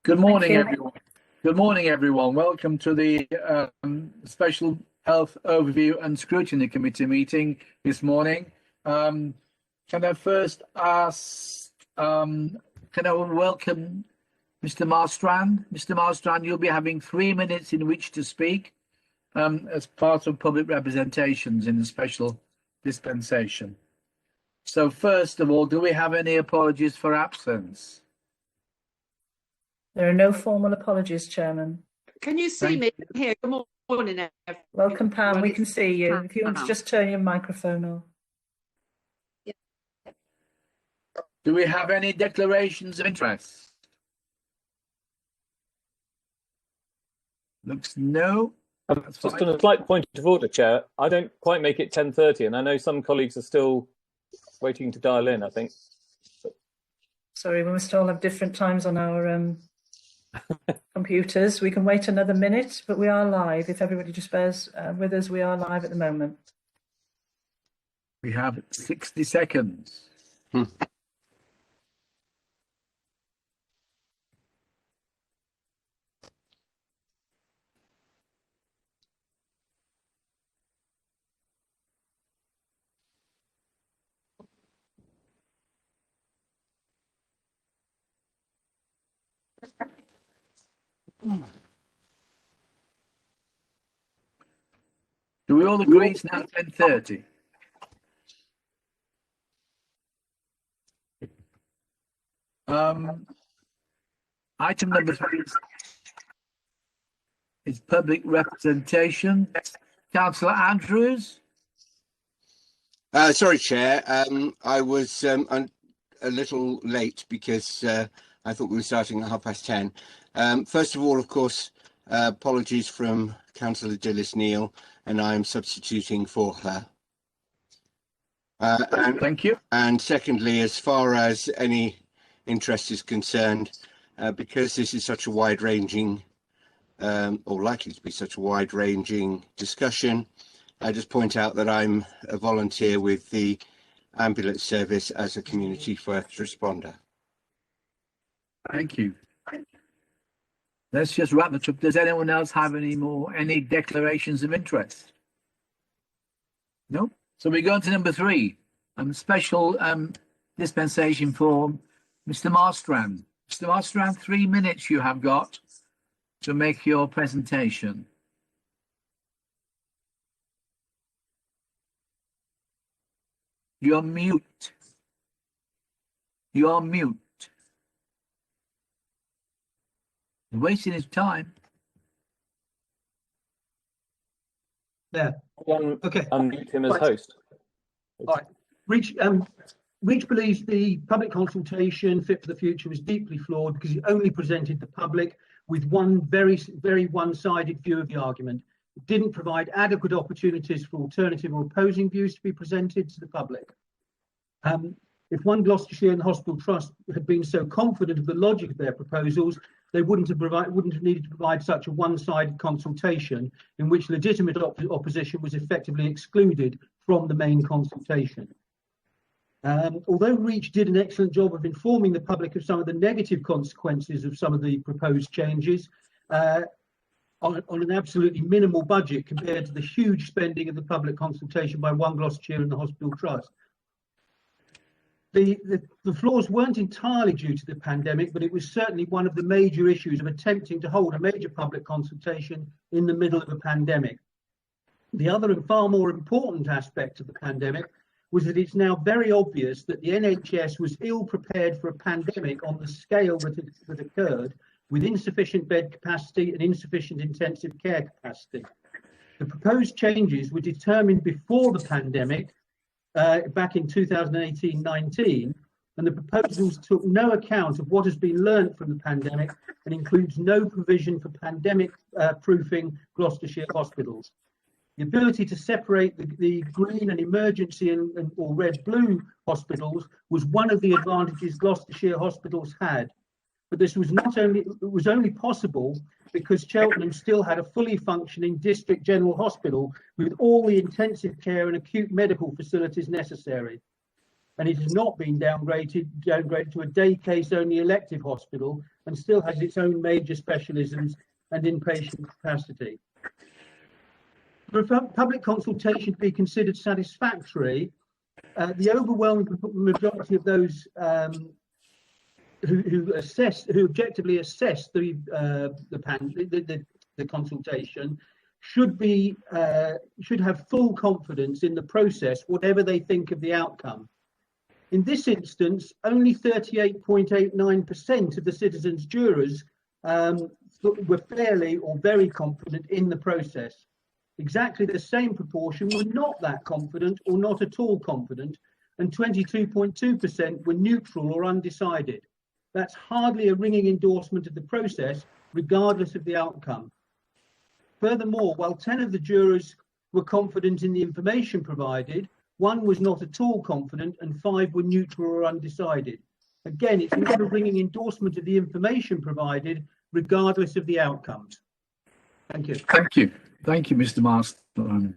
Good Thank morning, you. everyone. Good morning, everyone. Welcome to the Special Health Overview and Scrutiny Committee meeting this morning. Can I first ask, can I welcome Mr. Marstrand? Mr. Marstrand, you'll be having 3 minutes in which to speak as part of public representations in the special dispensation. So first of all, do we have any apologies for absence? There are no formal apologies, Chairman. Can you see me here? Good morning, everyone. Welcome, Pam. We can see you. If you want to just turn your microphone on. Do we have any declarations of interest? Looks no. Just on a slight point of order, Chair. I don't quite make it 10:30, and I know some colleagues are still waiting to dial in, I think. Sorry, we must all have different times on our computers. We can wait another minute, but we are live. If everybody just bears with us, we are live at the moment. We have 60 seconds. Do we all agree it's now 10:30? Item number 3 is public representation. Councillor Andrews. Sorry, Chair. I was a little late because I thought we were starting at 10:30. First of all, of course, apologies from Councillor Dillis-Neal, and I am substituting for her. Thank you. And secondly, as far as any interest is concerned, because this is such a wide-ranging, or likely to be such a wide-ranging discussion, I just point out that I'm a volunteer with the ambulance service as a community first responder. Thank you. Let's just wrap it up. Does anyone else have any declarations of interest? No? So we go on to number 3, special dispensation for Mr. Marstrand. Mr. Marstrand, 3 minutes you have got to make your presentation. You're mute. You're mute. He's wasting his time. There. Okay. Unmute him as host. All right. Reach believes the public consultation Fit for the Future was deeply flawed because it only presented the public with one very one-sided view of the argument. It didn't provide adequate opportunities for alternative or opposing views to be presented to the public. If One Gloucestershire and the Hospital Trust had been so confident of the logic of their proposals, they wouldn't have needed to provide such a one-sided consultation in which legitimate opposition was effectively excluded from the main consultation. Although Reach did an excellent job of informing the public of some of the negative consequences of some of the proposed changes on an absolutely minimal budget compared to the huge spending of the public consultation by One Gloucestershire and the Hospital Trust. The flaws weren't entirely due to the pandemic, but it was certainly one of the major issues of attempting to hold a major public consultation in the middle of a pandemic. The other and far more important aspect of the pandemic was that it's now very obvious that the NHS was ill prepared for a pandemic on the scale that occurred, with insufficient bed capacity and insufficient intensive care capacity. The proposed changes were determined before the pandemic, back in 2018-19, and the proposals took no account of what has been learnt from the pandemic and includes no provision for pandemic proofing Gloucestershire hospitals. The ability to separate the green and emergency or red-blue hospitals was one of the advantages Gloucestershire hospitals had, but this was only possible because Cheltenham still had a fully functioning district general hospital with all the intensive care and acute medical facilities necessary. and it has not been downgraded to a day case only elective hospital and still has its own major specialisms and inpatient capacity. For a public consultation to be considered satisfactory, the overwhelming majority of those who objectively assess the consultation should have full confidence in the process, whatever they think of the outcome. In this instance, only 38.89% of the citizens' jurors were fairly or very confident in the process. Exactly the same proportion were not that confident or not at all confident, and 22.2% were neutral or undecided. That's hardly a ringing endorsement of the process, regardless of the outcome. Furthermore, while 10 of the jurors were confident in the information provided, 1 was not at all confident and 5 were neutral or undecided. Again, it's not a ringing endorsement of the information provided, regardless of the outcomes. Thank you. Thank you. Thank you, Mr. Marsland.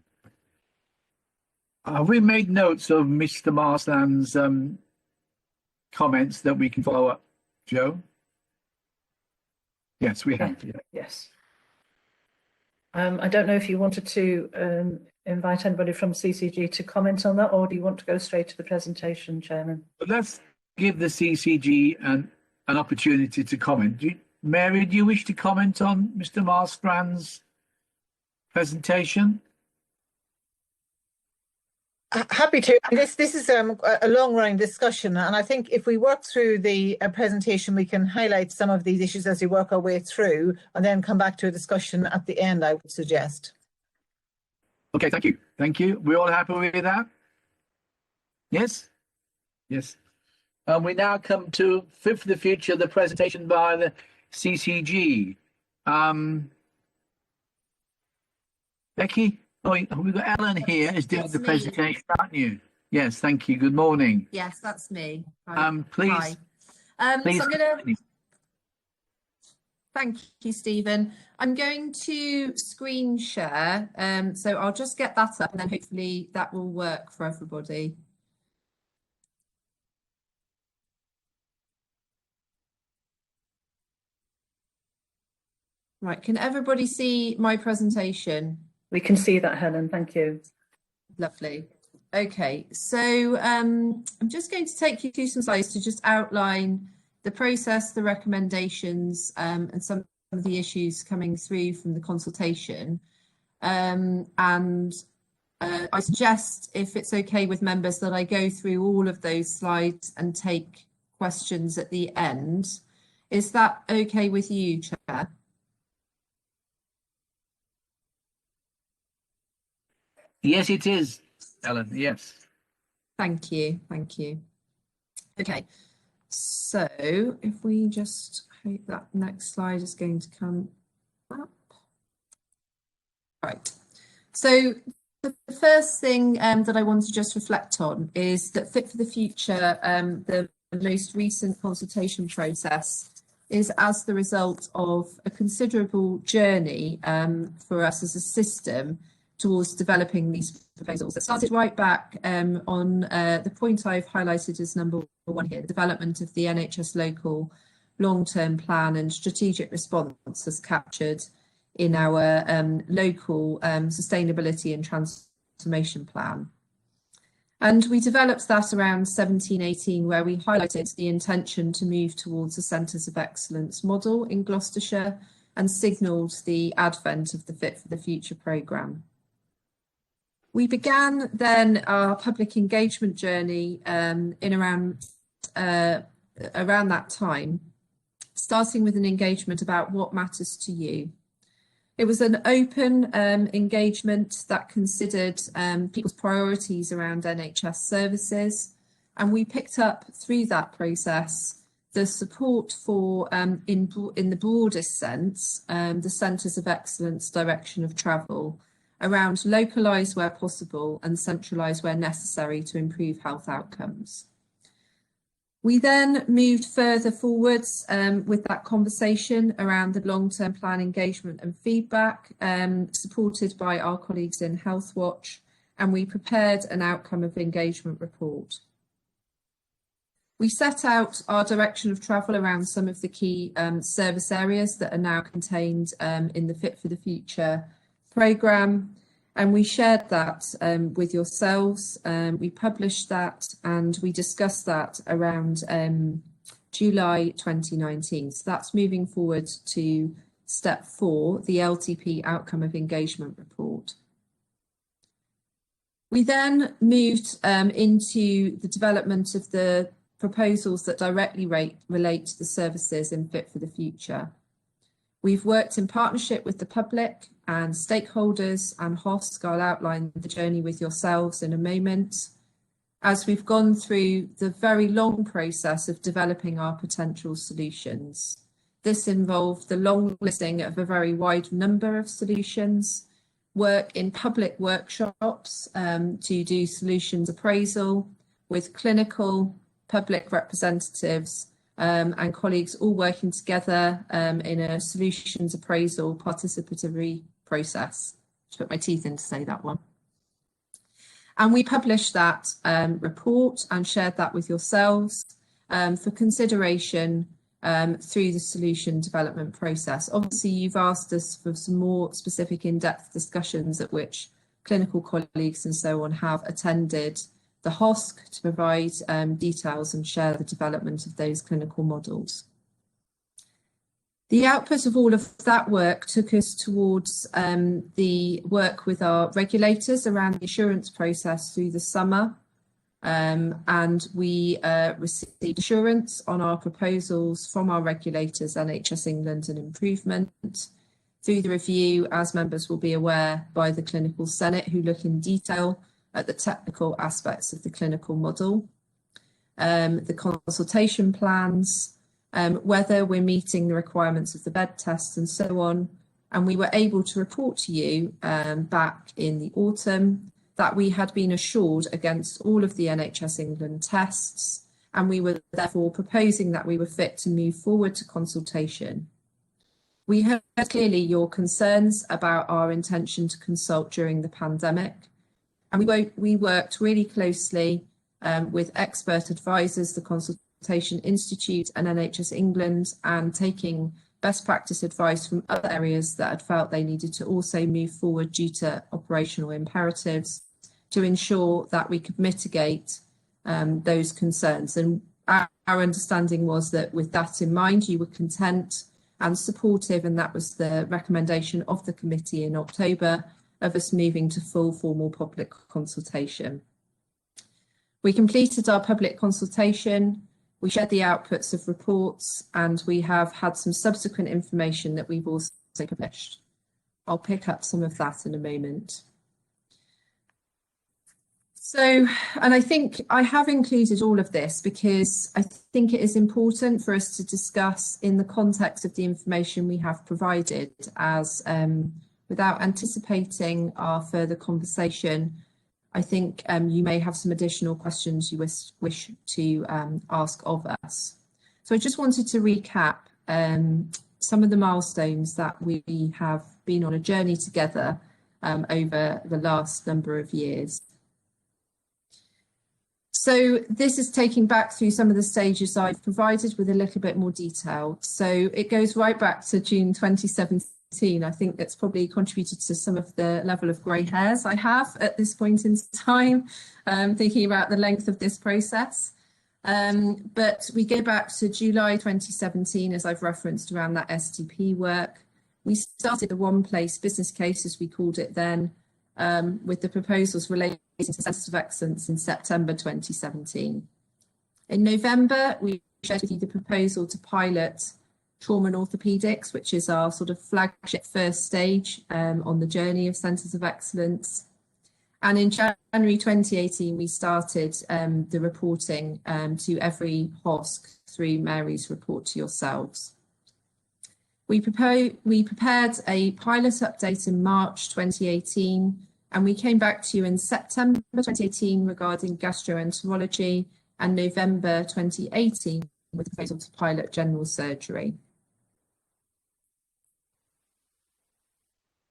Have we made notes of Mr. Marsland's comments that we can follow up, Joe? Yes, we have. Yeah. Yes. I don't know if you wanted to invite anybody from CCG to comment on that, or do you want to go straight to the presentation, Chairman? But let's give the CCG an opportunity to comment. Mary, do you wish to comment on Mr. Marsland's presentation? Happy to. This is a long-running discussion, and I think if we work through the presentation, we can highlight some of these issues as we work our way through, and then come back to a discussion at the end, I would suggest. Okay, thank you. Thank you. We're all happy with that? Yes? Yes. We now come to Fit for the Future, the presentation by the CCG. Becky? Oh, we've got Ellen here is doing the presentation, aren't you? Yes, thank you. Good morning. Yes, that's me. Please. Please. So I'm gonna... Thank you, Stephen. I'm going to screen share. So I'll just get that up and then hopefully that will work for everybody. Right, can everybody see my presentation? We can see that, Helen. Thank you. Lovely. Okay, so I'm just going to take you through some slides to just outline the process, the recommendations, and some of the issues coming through from the consultation. I suggest, if it's okay with members, that I go through all of those slides and take questions at the end. Is that okay with you, Chair? Yes, it is, Ellen. Yes. Thank you. Thank you. Okay. So if we just hope that next slide is going to come up. Right. So the first thing that I want to just reflect on is that Fit for the Future, the most recent consultation process, is as the result of a considerable journey for us as a system towards developing these proposals. It started right back on the point I've highlighted as number 1 here, the development of the NHS local long-term plan and strategic response as captured in our local sustainability and transformation plan. And we developed that around 1718, where we highlighted the intention to move towards a Centres of Excellence model in Gloucestershire and signalled the advent of the Fit for the Future programme. We began then our public engagement journey in around that time, starting with an engagement about what matters to you. It was an open engagement that considered people's priorities around NHS services, and we picked up through that process the support for, in the broadest sense, the Centres of Excellence direction of travel, around localise where possible and centralise where necessary to improve health outcomes. We then moved further forwards with that conversation around the long-term plan engagement and feedback, supported by our colleagues in Health Watch, and we prepared an outcome of engagement report. We set out our direction of travel around some of the key service areas that are now contained in the Fit for the Future programme, and we shared that with yourselves. We published that and we discussed that around July 2019. So that's moving forward to step 4, the LTP Outcome of Engagement Report. We then moved into the development of the proposals that directly relate to the services in Fit for the Future. We've worked in partnership with the public and stakeholders, and HOSC. I'll outline the journey with yourselves in a moment, as we've gone through the very long process of developing our potential solutions. This involved the long listing of a very wide number of solutions, work in public workshops to do solutions appraisal with clinical, public representatives and colleagues all working together in a solutions appraisal participatory process. Just put my teeth in to say that one. And we published that report and shared that with yourselves for consideration through the solution development process. Obviously, you've asked us for some more specific in-depth discussions at which clinical colleagues and so on have attended the HOSC to provide details and share the development of those clinical models. The output of all of that work took us towards the work with our regulators around the assurance process through the summer, and we received assurance on our proposals from our regulators, NHS England and Improvement, through the review, as members will be aware, by the Clinical Senate, who look in detail at the technical aspects of the clinical model, the consultation plans, whether we're meeting the requirements of the bed tests and so on. And we were able to report to you back in the autumn that we had been assured against all of the NHS England tests, and we were therefore proposing that we were fit to move forward to consultation. We heard clearly your concerns about our intention to consult during the pandemic, and we worked really closely with expert advisors, the Consultation Institute and NHS England, and taking best practice advice from other areas that had felt they needed to also move forward due to operational imperatives to ensure that we could mitigate those concerns. And our understanding was that with that in mind, you were content and supportive, and that was the recommendation of the committee in October, of us moving to full formal public consultation. We completed our public consultation, we shared the outputs of reports, and we have had some subsequent information that we've also published. I'll pick up some of that in a moment. So, and I think I have included all of this because I think it is important for us to discuss in the context of the information we have provided, as without anticipating our further conversation, I think you may have some additional questions you wish to ask of us. So I just wanted to recap some of the milestones that we have been on a journey together over the last number of years. So this is taking back through some of the stages I've provided with a little bit more detail. So it goes right back to June 2017. I think that's probably contributed to some of the level of grey hairs I have at this point in time, thinking about the length of this process. But we go back to July 2017, as I've referenced, around that STP work. We started the One Place business case, as we called it then, with the proposals relating to Centres of Excellence in September 2017. In November, we shared with you the proposal to pilot trauma and orthopaedics, which is our sort of flagship first stage on the journey of Centres of Excellence. And in January 2018, we started the reporting to every HOSC through Mary's report to yourselves. We prepared a pilot update in March 2018, and we came back to you in September 2018 regarding gastroenterology, and November 2018 with a proposal to pilot general surgery.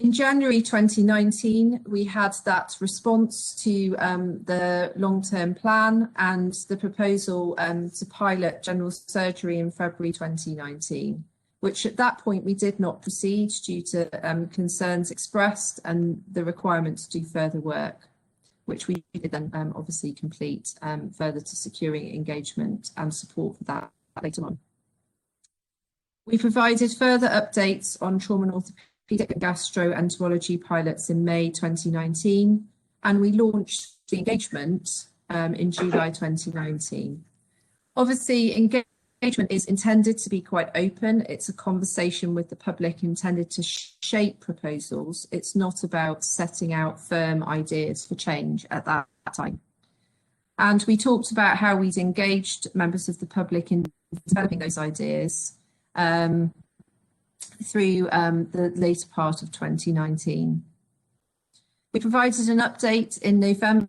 In January 2019, we had that response to the long-term plan and the proposal to pilot general surgery in February 2019, which at that point we did not proceed due to concerns expressed and the requirement to do further work, which we did then obviously complete further to securing engagement and support for that later on. We provided further updates on trauma and orthopaedic and gastroenterology pilots in May 2019, and we launched the engagement in July 2019. Obviously, engagement is intended to be quite open. It's a conversation with the public intended to shape proposals. It's not about setting out firm ideas for change at that time. And we talked about how we'd engaged members of the public in developing those ideas through the later part of 2019. We provided an update in November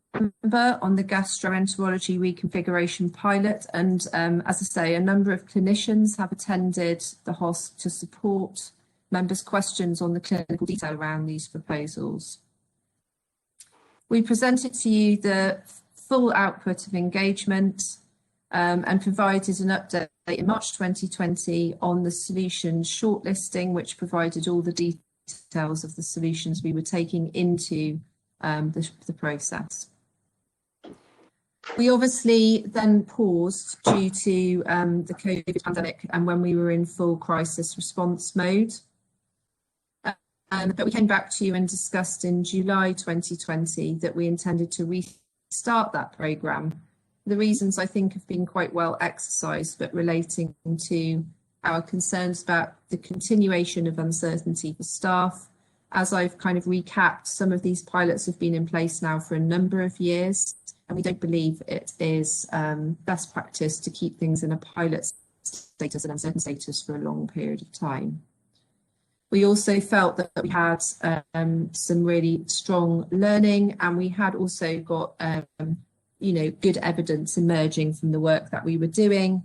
on the gastroenterology reconfiguration pilot, and as I say, a number of clinicians have attended the HOSC to support members' questions on the clinical detail around these proposals. We presented to you the full output of engagement and provided an update in March 2020 on the solutions shortlisting, which provided all the details of the solutions we were taking into the process. We obviously then paused due to the COVID pandemic and when we were in full crisis response mode. But we came back to you and discussed in July 2020 that we intended to restart that programme. The reasons I think have been quite well exercised, but relating to our concerns about the continuation of uncertainty for staff. As I've kind of recapped, some of these pilots have been in place now for a number of years, and we don't believe it is best practice to keep things in a pilot status and uncertain status for a long period of time. We also felt that we had some really strong learning, and we had also got good evidence emerging from the work that we were doing,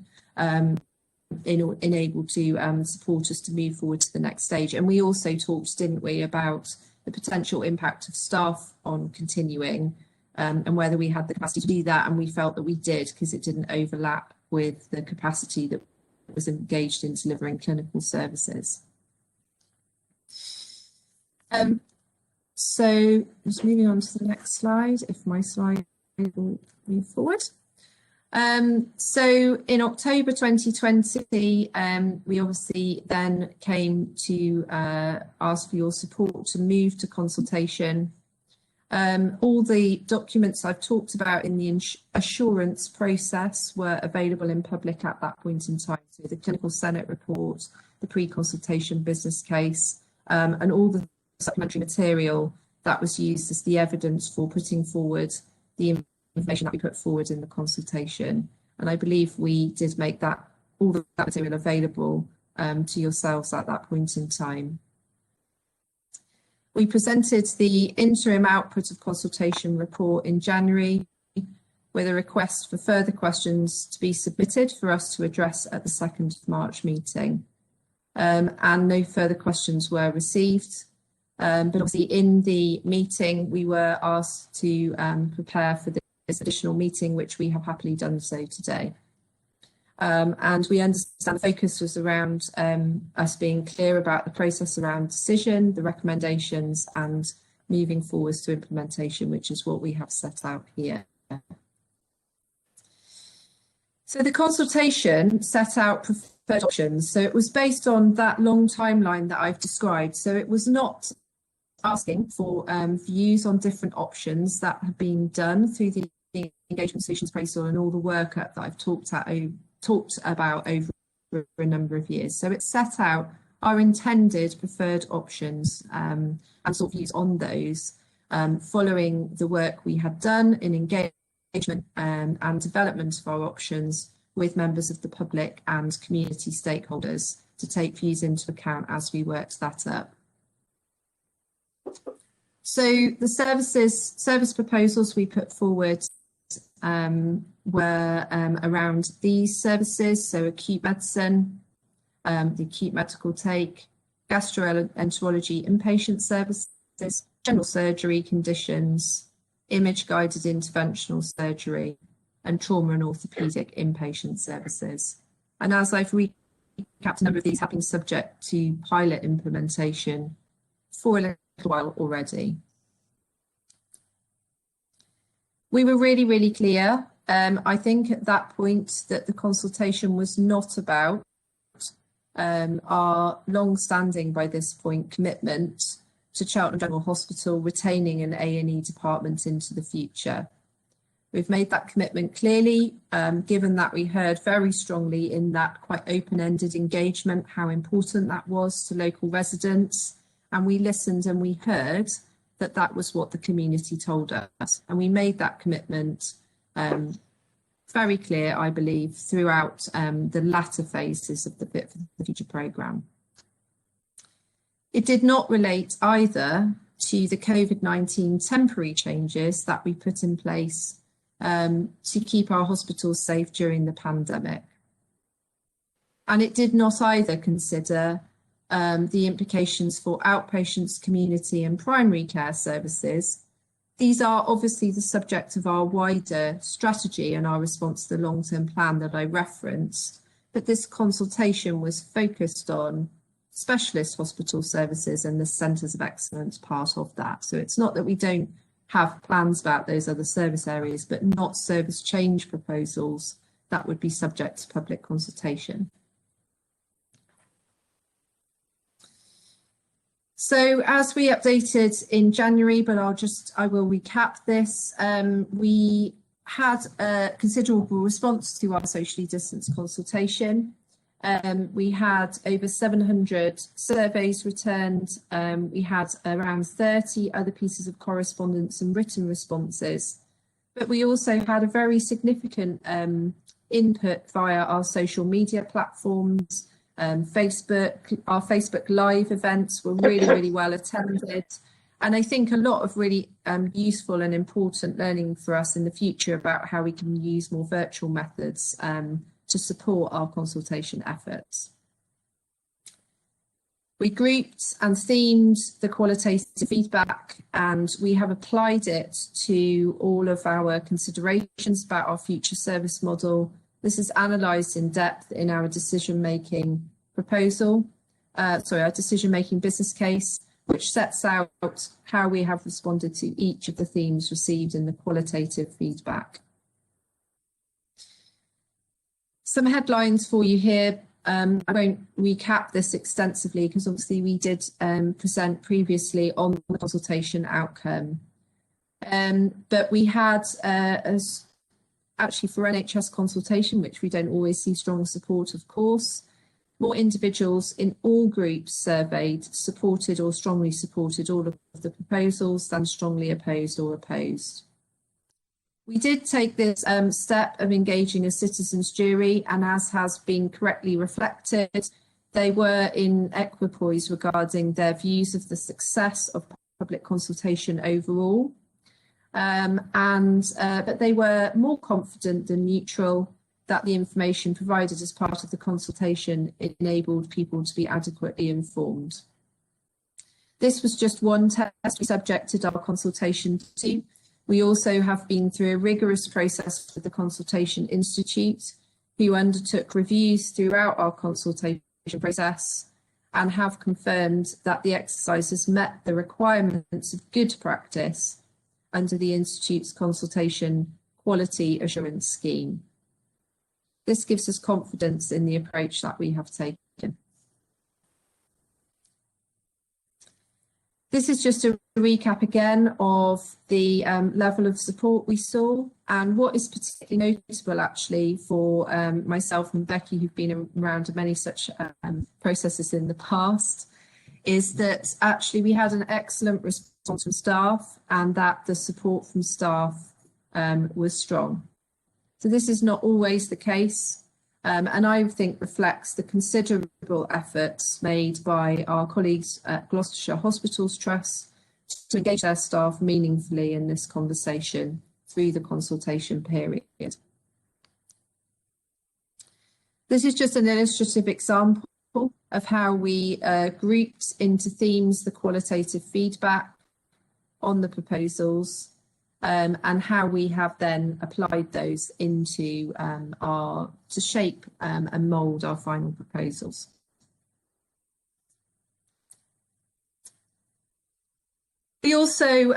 enabled to support us to move forward to the next stage. And we also talked, didn't we, about the potential impact of staff on continuing and whether we had the capacity to do that. And we felt that we did, because it didn't overlap with the capacity that was engaged in delivering clinical services. So just moving on to the next slide, if my slide will move forward. So in October 2020, we obviously then came to ask for your support to move to consultation. All the documents I've talked about in the assurance process were available in public at that point in time. So the clinical Senate report, the pre-consultation business case, and all the supplementary material that was used as the evidence for putting forward the information that we put forward in the consultation. And I believe we did make that all of that material available to yourselves at that point in time. We presented the interim output of consultation report in January with a request for further questions to be submitted for us to address at the 2nd of March meeting. And no further questions were received. But obviously in the meeting, we were asked to prepare for this additional meeting, which we have happily done so today. And we understand the focus was around us being clear about the process around decision, the recommendations, and moving forwards to implementation, which is what we have set out here. So the consultation set out preferred options. So it was based on that long timeline that I've described. So it was not asking for views on different options that have been done through the engagement solutions proposal and all the work that I've talked about over a number of years. So it set out our intended preferred options and sort of views on those following the work we had done in engagement and development of our options with members of the public and community stakeholders to take views into account as we worked that up. So the service proposals we put forward were around these services, so acute medicine, the acute medical take, gastroenterology inpatient services, general surgery conditions, image-guided interventional surgery, and trauma and orthopaedic inpatient services. And as I've recapped, a number of these have been subject to pilot implementation for a little while already. We were really, really clear, I think at that point, that the consultation was not about our long-standing, by this point, commitment to Cheltenham General Hospital retaining an A&E department into the future. We've made that commitment clearly, given that we heard very strongly in that quite open-ended engagement how important that was to local residents, and we listened and we heard that that was what the community told us, and we made that commitment very clear, I believe, throughout the latter phases of the Fit for the Future programme. It did not relate either to the COVID-19 temporary changes that we put in place to keep our hospitals safe during the pandemic. And it did not either consider the implications for outpatients, community and primary care services. These are obviously the subject of our wider strategy and our response to the long-term plan that I referenced, but this consultation was focused on specialist hospital services and the centres of excellence part of that. So it's not that we don't have plans about those other service areas, but not service change proposals that would be subject to public consultation. So as we updated in January, but I will recap this, we had a considerable response to our socially distanced consultation. We had over 700 surveys returned. We had around 30 other pieces of correspondence and written responses. But we also had a very significant input via our social media platforms. Facebook, our Facebook Live events were really, really well attended. And I think a lot of really useful and important learning for us in the future about how we can use more virtual methods to support our consultation efforts. We grouped and themed the qualitative feedback, and we have applied it to all of our considerations about our future service model. This is analysed in depth in our decision-making proposal, our decision-making business case, which sets out how we have responded to each of the themes received in the qualitative feedback. Some headlines for you here. I won't recap this extensively because obviously we did present previously on the consultation outcome. But we had, actually for NHS consultation, which we don't always see strong support, of course, more individuals in all groups surveyed supported or strongly supported all of the proposals than strongly opposed or opposed. We did take this step of engaging a citizens' jury, and as has been correctly reflected, they were in equipoise regarding their views of the success of public consultation overall. But they were more confident than neutral that the information provided as part of the consultation enabled people to be adequately informed. This was just one test we subjected our consultation to. We also have been through a rigorous process with the Consultation Institute, who undertook reviews throughout our consultation process and have confirmed that the exercises met the requirements of good practice under the Institute's consultation quality assurance scheme. This gives us confidence in the approach that we have taken. This is just a recap again of the level of support we saw, and what is particularly notable actually for myself and Becky, who've been around many such processes in the past, is that actually we had an excellent response from staff and that the support from staff was strong. So this is not always the case, and I think reflects the considerable efforts made by our colleagues at Gloucestershire Hospitals Trust to engage their staff meaningfully in this conversation through the consultation period. This is just an illustrative example of how we grouped into themes the qualitative feedback on the proposals, and how we have then applied those into to shape and mould our final proposals. We also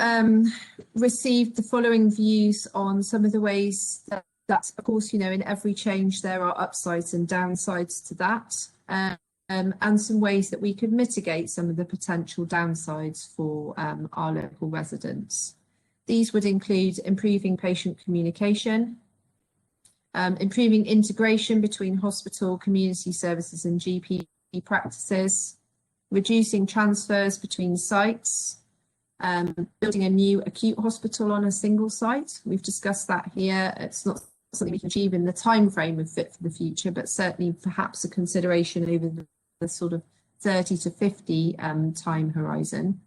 received the following views on some of the ways that, of course, you know, in every change there are upsides and downsides to that, and some ways that we could mitigate some of the potential downsides for our local residents. These would include improving patient communication, improving integration between hospital, community services and GP practices, reducing transfers between sites, building a new acute hospital on a single site. We've discussed that here. It's not something we can achieve in the time frame of Fit for the Future, but certainly perhaps a consideration over the sort of 30 to 50 time horizon.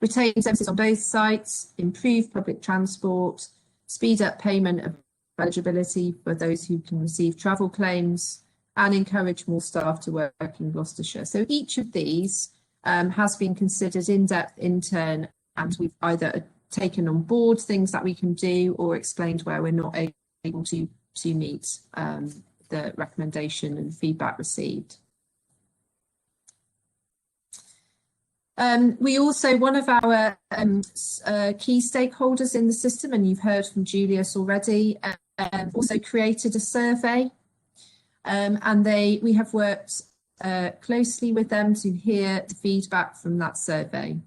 Retain services on both sites, improve public transport, speed up payment of eligibility for those who can receive travel claims, and encourage more staff to work in Gloucestershire. So each of these has been considered in depth in turn, and we've either taken on board things that we can do or explained where we're not able to meet the recommendation and feedback received. We also, one of our key stakeholders in the system, and you've heard from Julius already, also created a survey, and we have worked closely with them to hear the feedback from that survey.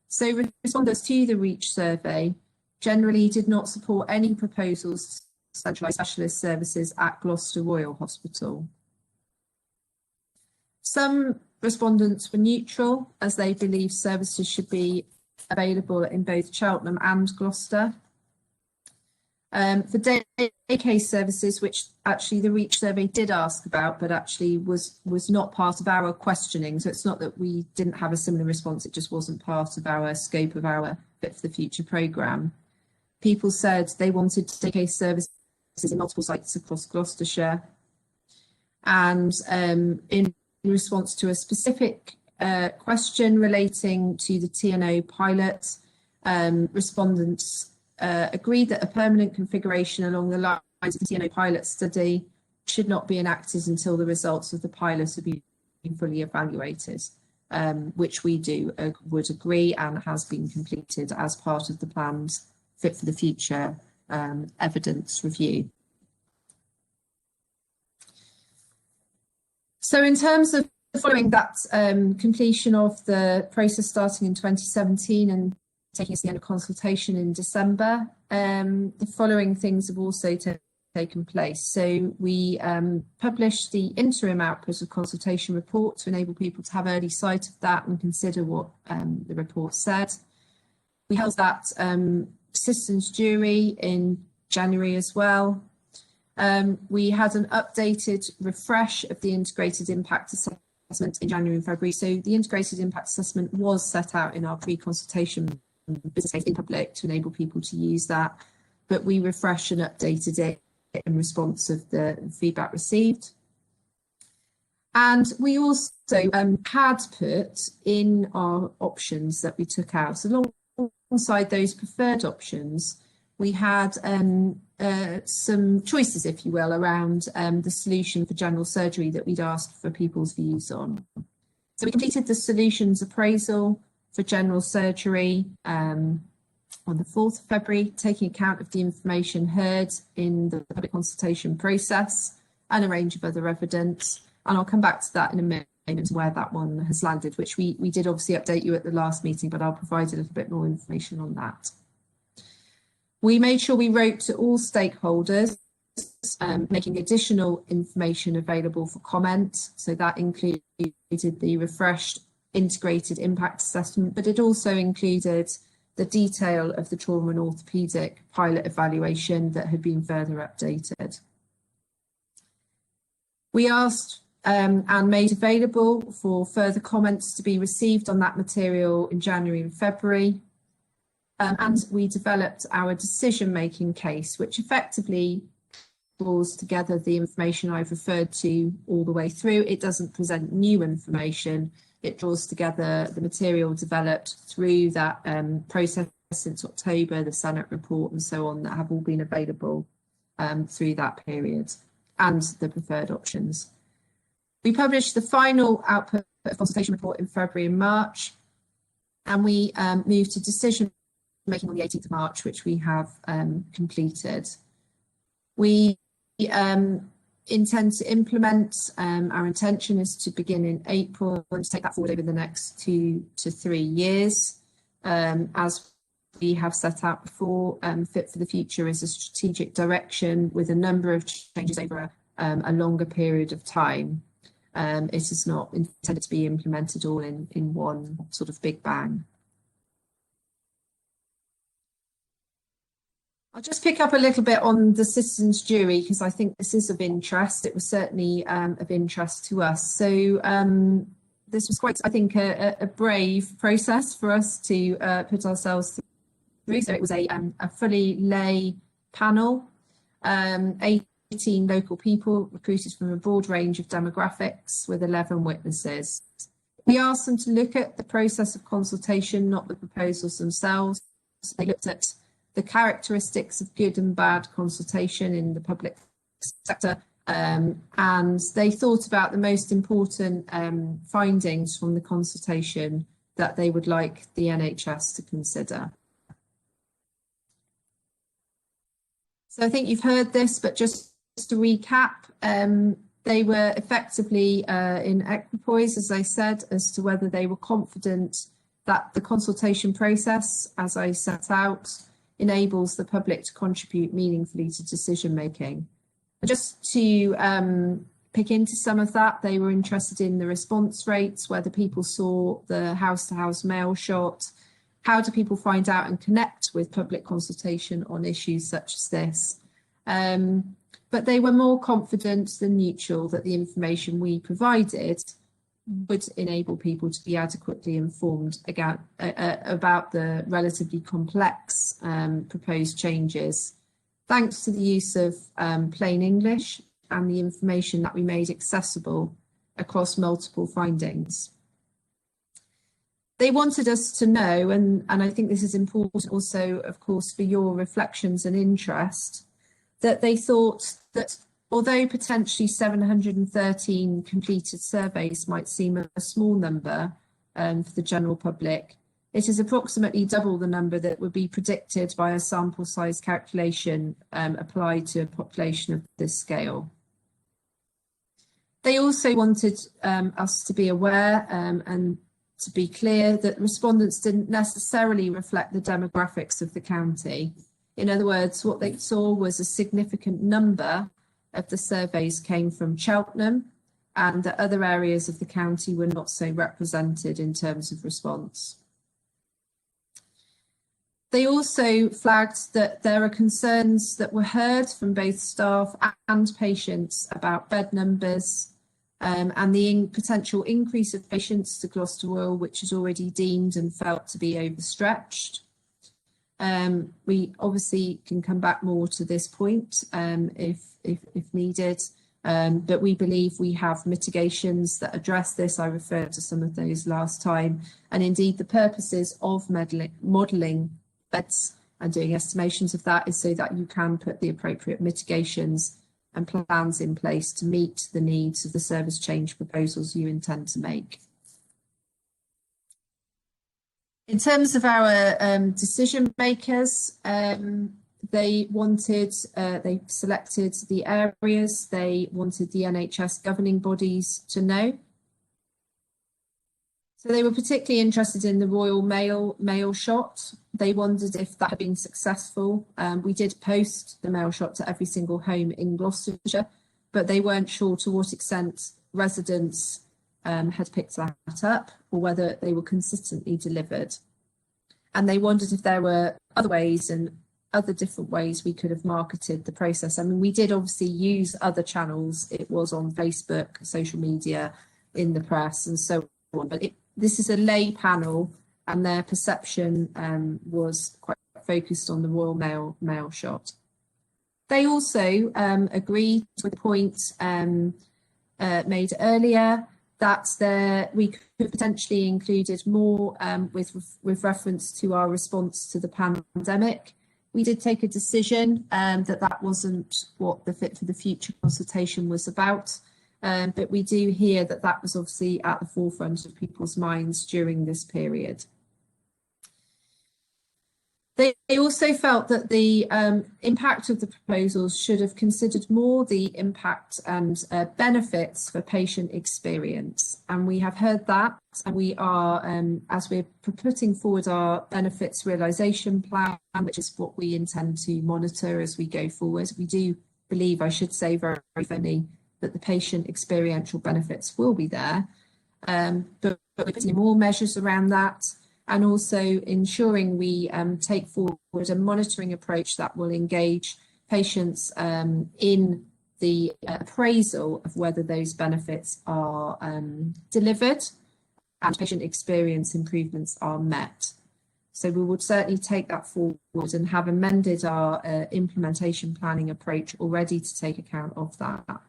So respondents to the REACH survey generally did not support any proposals to centralise specialist services at Gloucester Royal Hospital. Some respondents were neutral, as they believe services should be available in both Cheltenham and Gloucester. For day case services, which actually the REACH survey did ask about, but actually was not part of our questioning. So it's not that we didn't have a similar response, it just wasn't part of our scope of our Fit for the Future programme. People said they wanted day case services in multiple sites across Gloucestershire. And in response to a specific question relating to the TNO pilot, respondents agreed that a permanent configuration along the lines of the TNO pilot study should not be enacted until the results of the pilot have been fully evaluated, which we would agree and has been completed as part of the planned Fit for the Future evidence review. So in terms of following that completion of the process starting in 2017 and taking us to the end of consultation in December, the following things have also taken place. So we published the interim output of consultation report to enable people to have early sight of that and consider what the report said. We held that citizens jury in January as well. We had an updated refresh of the integrated impact assessment in January and February. So the integrated impact assessment was set out in our pre-consultation business case in public to enable people to use that, but we refreshed and updated it in response of the feedback received. And we also had put in our options that we took out. So alongside those preferred options, we had some choices, if you will, around the solution for general surgery that we'd asked for people's views on. So we completed the solutions appraisal for general surgery on the 4th of February, taking account of the information heard in the public consultation process and a range of other evidence. And I'll come back to that in a moment, where that one has landed, which we did obviously update you at the last meeting, but I'll provide a little bit more information on that. We made sure we wrote to all stakeholders, making additional information available for comment. So that included the refreshed integrated impact assessment, but it also included the detail of the trauma and orthopaedic pilot evaluation that had been further updated. We asked and made available for further comments to be received on that material in January and February. And we developed our decision-making case, which effectively draws together the information I've referred to all the way through. It doesn't present new information. It draws together the material developed through that process since October, the Senate report and so on, that have all been available through that period, and the preferred options. We published the final output of consultation report in February and March, and we moved to decision making on the 18th of March, which we have completed. We intend to implement, our intention is to begin in April and to take that forward over the next 2 to 3 years. As we have set out before, Fit for the Future is a strategic direction with a number of changes over a longer period of time. It is not intended to be implemented all in one sort of big bang. I'll just pick up a little bit on the citizens' jury, because I think this is of interest. It was certainly of interest to us. So this was quite, I think, a brave process for us to put ourselves through. So it was a fully lay panel, 18 local people recruited from a broad range of demographics with 11 witnesses. We asked them to look at the process of consultation, not the proposals themselves. They looked at the characteristics of good and bad consultation in the public sector, and they thought about the most important findings from the consultation that they would like the NHS to consider. So I think you've heard this, but just to recap, they were effectively in equipoise, as I said, as to whether they were confident that the consultation process, as I set out, enables the public to contribute meaningfully to decision making. And just to pick into some of that, they were interested in the response rates, whether people saw the house-to-house mail shot, how do people find out and connect with public consultation on issues such as this. But they were more confident than neutral that the information we provided would enable people to be adequately informed about the relatively complex proposed changes, thanks to the use of plain English and the information that we made accessible across multiple findings. They wanted us to know, and I think this is important also, of course, for your reflections and interest, that they thought that although potentially 713 completed surveys might seem a small number for the general public, it is approximately double the number that would be predicted by a sample size calculation applied to a population of this scale. They also wanted us to be aware and to be clear that respondents didn't necessarily reflect the demographics of the county. In other words, what they saw was a significant number of the surveys came from Cheltenham, and that other areas of the county were not so represented in terms of response. They also flagged that there are concerns that were heard from both staff and patients about bed numbers and the potential increase of patients to Gloucester Royal, which is already deemed and felt to be overstretched. We obviously can come back more to this point if needed, but we believe we have mitigations that address this. I referred to some of those last time, and indeed the purposes of modelling beds and doing estimations of that is so that you can put the appropriate mitigations and plans in place to meet the needs of the service change proposals you intend to make. In terms of our decision makers, they selected the areas they wanted the NHS governing bodies to know. So they were particularly interested in the Royal Mail shot. They wondered if that had been successful. We did post the mail shot to every single home in Gloucestershire, but they weren't sure to what extent residents had picked that up or whether they were consistently delivered. And they wondered if there were other ways and other different ways we could have marketed the process. I mean, we did obviously use other channels. It was on Facebook, social media, in the press and so on. But this is a lay panel and their perception was quite focused on the Royal Mail shot. They also agreed with the point made earlier that we could potentially included more with reference to our response to the pandemic. We did take a decision that wasn't what the Fit for the Future consultation was about, but we do hear that was obviously at the forefront of people's minds during this period. They also felt that the impact of the proposals should have considered more the impact and benefits for patient experience. And we have heard that, and we are, as we're putting forward our benefits realisation plan, which is what we intend to monitor as we go forward, we do believe, I should say very firmly, that the patient experiential benefits will be there, but we're putting more measures around that, and also ensuring we take forward a monitoring approach that will engage patients in the appraisal of whether those benefits are delivered and patient experience improvements are met. So we would certainly take that forward and have amended our implementation planning approach already to take account of that.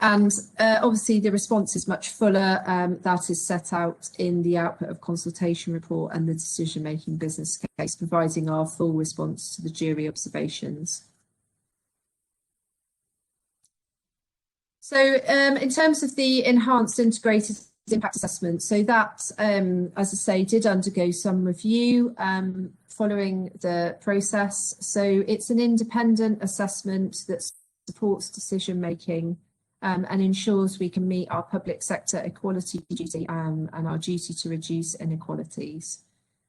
And obviously the response is much fuller. That is set out in the output of consultation report and the decision-making business case, providing our full response to the jury observations. So in terms of the enhanced integrated impact assessment, so that, as I say, did undergo some review following the process. So it's an independent assessment that supports decision-making and ensures we can meet our public sector equality duty and our duty to reduce inequalities.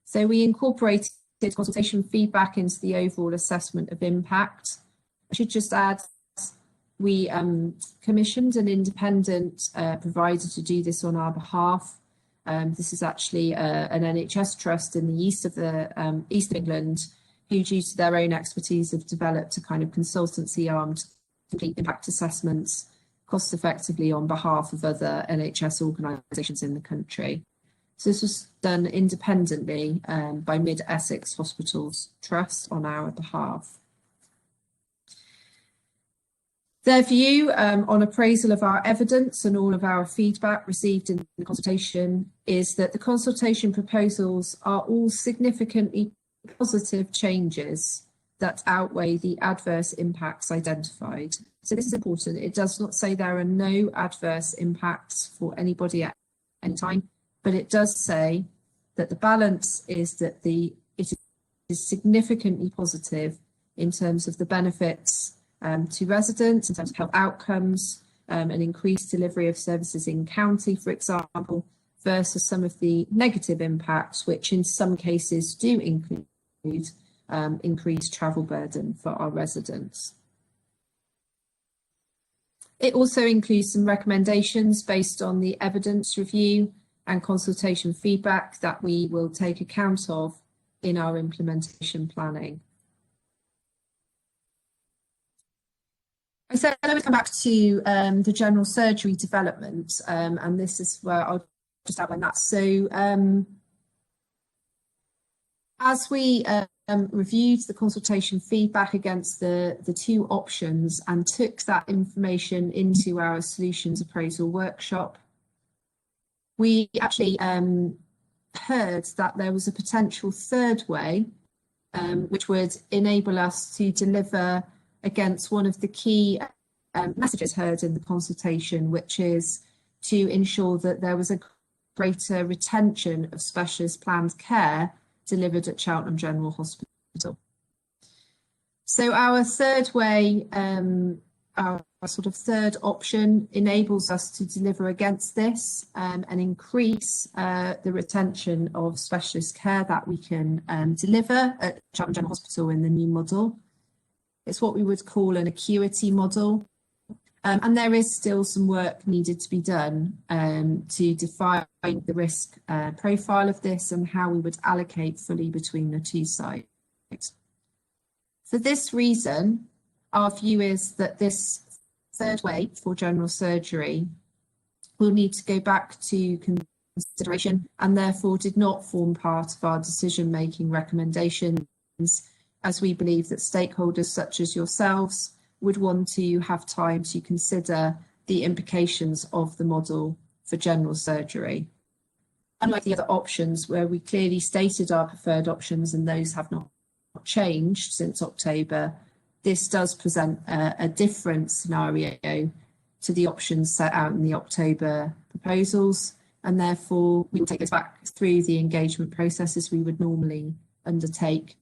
So we incorporated consultation feedback into the overall assessment of impact. I should just add, we commissioned an independent provider to do this on our behalf. This is actually an NHS trust in the east of England, who, due to their own expertise, have developed a kind of consultancy arm to complete impact assessments cost effectively on behalf of other NHS organisations in the country. So this was done independently by Mid Essex Hospitals Trust on our behalf. Their view on appraisal of our evidence and all of our feedback received in the consultation is that the consultation proposals are all significantly positive changes that outweigh the adverse impacts identified. So this is important. It does not say there are no adverse impacts for anybody at any time, but it does say that the balance is that it is significantly positive in terms of the benefits to residents, in terms of health outcomes, and increased delivery of services in county, for example, versus some of the negative impacts, which in some cases do include increased travel burden for our residents. It also includes some recommendations based on the evidence review and consultation feedback that we will take account of in our implementation planning. I said I would come back to the general surgery development, and this is where I'll just outline that. So as we reviewed the consultation feedback against the two options and took that information into our solutions appraisal workshop, we actually heard that there was a potential third way, which would enable us to deliver against one of the key messages heard in the consultation, which is to ensure that there was a greater retention of specialist planned care delivered at Cheltenham General Hospital. So our third way, our sort of third option, enables us to deliver against this and increase the retention of specialist care that we can deliver at Cheltenham General Hospital in the new model. It's what we would call an acuity model. And there is still some work needed to be done to define the risk profile of this and how we would allocate fully between the two sites. For this reason, our view is that this third way for general surgery will need to go back to consideration and therefore did not form part of our decision-making recommendations as we believe that stakeholders such as yourselves would want to have time to consider the implications of the model for general surgery. Unlike the other options where we clearly stated our preferred options and those have not changed since October, this does present a different scenario to the options set out in the October proposals, and therefore we will take this back through the engagement processes we would normally undertake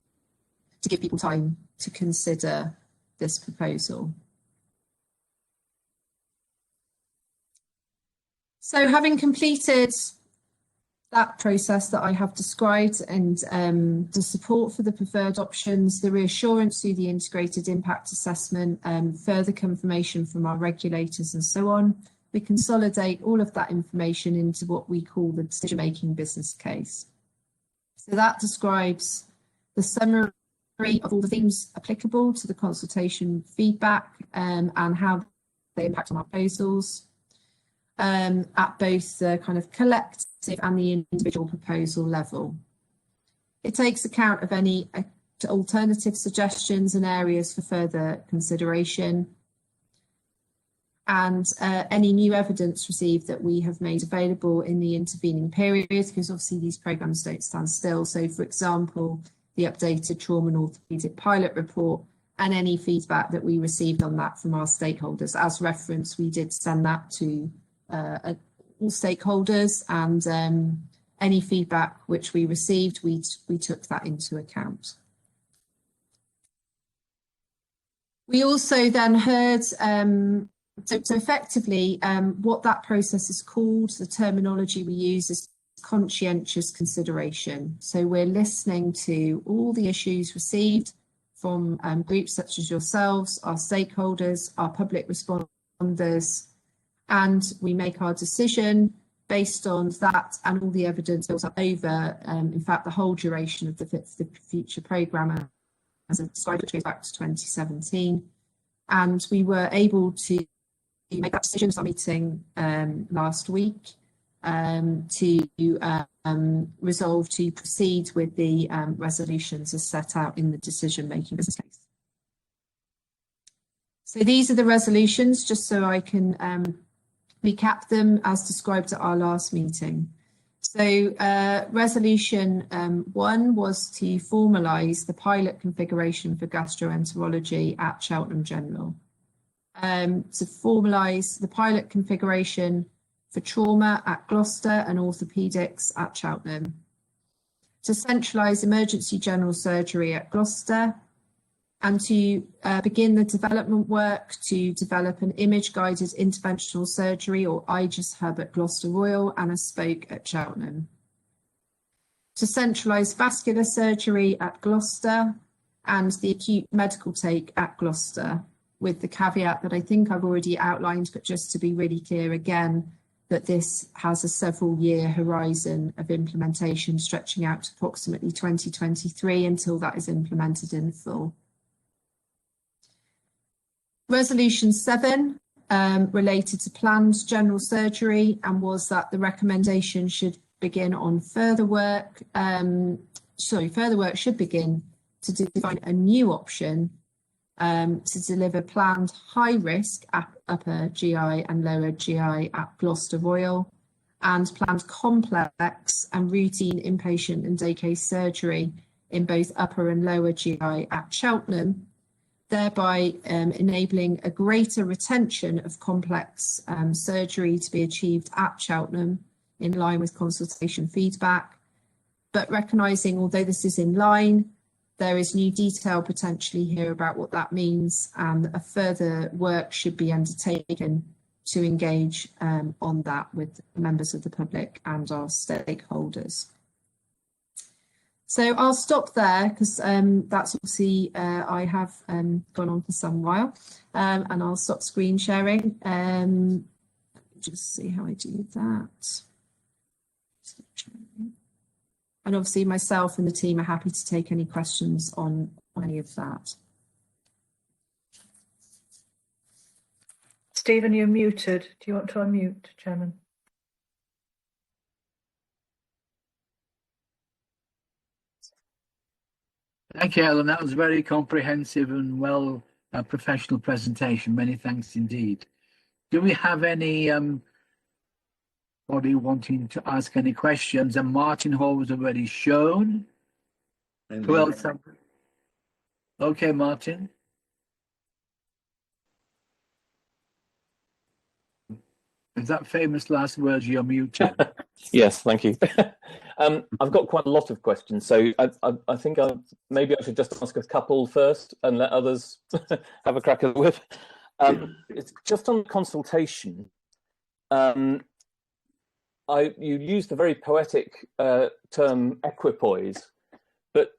to give people time to consider this proposal. So having completed that process that I have described and the support for the preferred options, the reassurance through the integrated impact assessment, further confirmation from our regulators and so on, we consolidate all of that information into what we call the decision-making business case. So that describes the summary of all the themes applicable to the consultation feedback and how they impact on our proposals at both the kind of collective and the individual proposal level. It takes account of any alternative suggestions and areas for further consideration, and any new evidence received that we have made available in the intervening period, because obviously these programmes don't stand still. So, for example, the updated trauma and orthopaedic pilot report and any feedback that we received on that from our stakeholders. As referenced, we did send that to all stakeholders, and any feedback which we received, we took that into account. We also then heard, so effectively what that process is called, the terminology we use is conscientious consideration. So we're listening to all the issues received from groups such as yourselves, our stakeholders, our public responders, and we make our decision based on that and all the evidence built up over, in fact, the whole duration of the Fit for the Future programme, as a slide which goes back to 2017. And we were able to make that decision at our meeting last week to resolve to proceed with the resolutions as set out in the decision-making business case. So these are the resolutions, just so I can recap them as described at our last meeting. So resolution 1 was to formalise the pilot configuration for gastroenterology at Cheltenham General. To formalise the pilot configuration for trauma at Gloucester and orthopaedics at Cheltenham. To centralise emergency general surgery at Gloucester, and to begin the development work to develop an image-guided interventional surgery or IGIS hub at Gloucester Royal and a spoke at Cheltenham. To centralise vascular surgery at Gloucester and the acute medical take at Gloucester, with the caveat that I think I've already outlined, but just to be really clear again, that this has a several-year horizon of implementation stretching out to approximately 2023 until that is implemented in full. Resolution 7 related to planned general surgery and was that the recommendation should begin on further work. Further work should begin to define a new option to deliver planned high-risk upper GI and lower GI at Gloucester Royal, and planned complex and routine inpatient and day case surgery in both upper and lower GI at Cheltenham, thereby enabling a greater retention of complex surgery to be achieved at Cheltenham in line with consultation feedback, but recognising, although this is in line, there is new detail potentially here about what that means, and a further work should be undertaken to engage on that with members of the public and our stakeholders. So I'll stop there because that's obviously I have gone on for some while, and I'll stop screen sharing. Just see how I do that. And obviously myself and the team are happy to take any questions on any of that. Stephen, you're muted. Do you want to unmute, Chairman? Thank you, Ellen. That was a very comprehensive and well professional presentation. Many thanks indeed. Do we have any body wanting to ask any questions? And Martin Hall was already shown. Who else? Okay, Martin. Is that famous last words? You're muted. Yes, thank you. I've got quite a lot of questions, so I think maybe I should just ask a couple first and let others have a crack at the whip. It's just on consultation. You used the very poetic term equipoise, but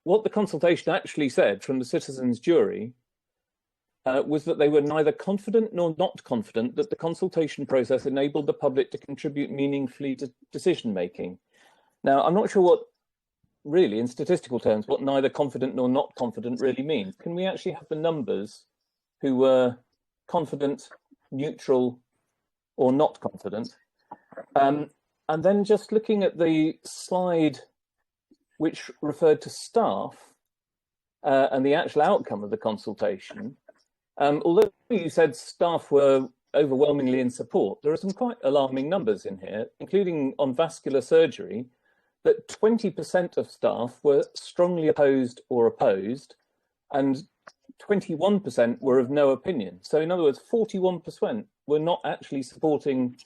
what the consultation actually said from the citizens' jury was that they were neither confident nor not confident that the consultation process enabled the public to contribute meaningfully to decision making. Now, I'm not sure what really, in statistical terms, what neither confident nor not confident really means. Can we actually have the numbers who were confident, neutral, or not confident? And then just looking at the slide which referred to staff and the actual outcome of the consultation, although you said staff were overwhelmingly in support, there are some quite alarming numbers in here, including on vascular surgery, that 20% of staff were strongly opposed or opposed, and 21% were of no opinion. So in other words, 41% were not actually supporting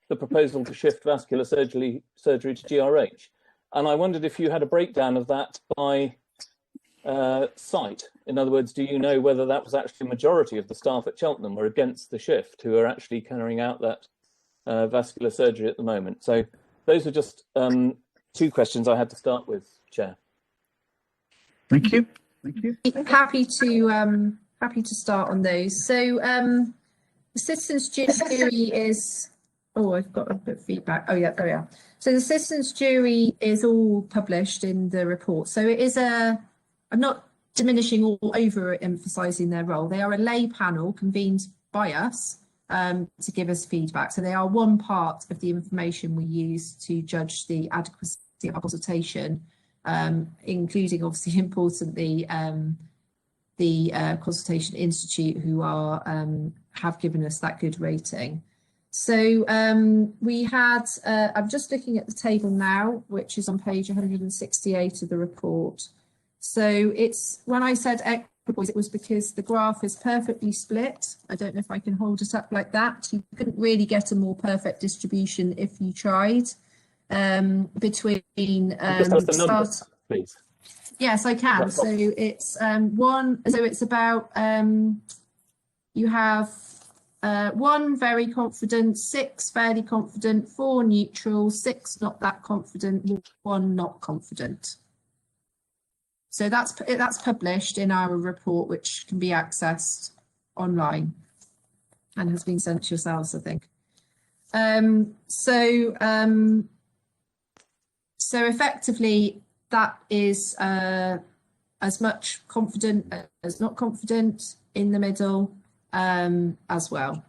the proposal to shift vascular surgery to GRH. And I wondered if you had a breakdown of that by site. In other words, do you know whether that was actually a majority of the staff at Cheltenham were against the shift who are actually carrying out that vascular surgery at the moment? So those are just two questions I had to start with, Chair. Thank you. Thank you. Happy to start on those. So the citizens' jury is. Oh, I've got a bit of feedback. Oh yeah, there we are. So the citizens' jury is all published in the report. So it is I'm not diminishing or over-emphasising their role. They are a lay panel convened by us to give us feedback. So they are one part of the information we use to judge the adequacy of our consultation, including, obviously, importantly, the Consultation Institute, who are have given us that good rating. So we had, I'm just looking at the table now, which is on page 168 of the report. So it's, when I said equipoise, it was because the graph is perfectly split. I don't know if I can hold it up like that. You couldn't really get a more perfect distribution if you tried between just have the numbers, please. Yes, I can. So it's it's about you have 1 very confident, 6 fairly confident, 4 neutral, 6 not that confident, 1 not confident. So that's published in our report, which can be accessed online and has been sent to yourselves, I think. So effectively, that is as much confident as not confident in the middle as well.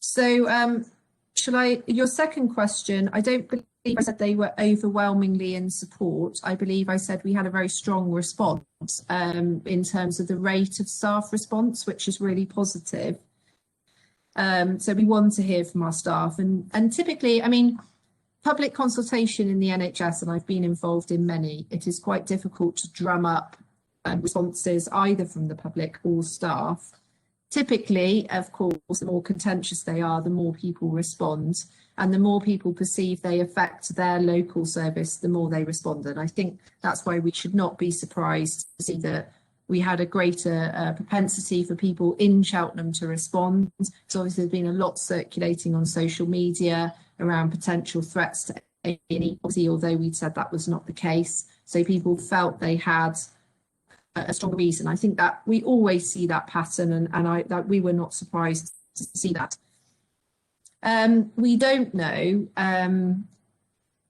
So your second question, I don't believe I said they were overwhelmingly in support. I believe I said we had a very strong response in terms of the rate of staff response, which is really positive. So we want to hear from our staff, and typically, I mean, public consultation in the NHS, and I've been involved in many, it is quite difficult to drum up responses either from the public or staff. Typically, of course, the more contentious they are, the more people respond, and the more people perceive they affect their local service, the more they respond. And I think that's why we should not be surprised to see that we had a greater propensity for people in Cheltenham to respond. So obviously there's been a lot circulating on social media around potential threats to A&E, obviously, although we'd said that was not the case. So people felt they had a strong reason. I think that we always see that pattern, and that we were not surprised to see that. We don't know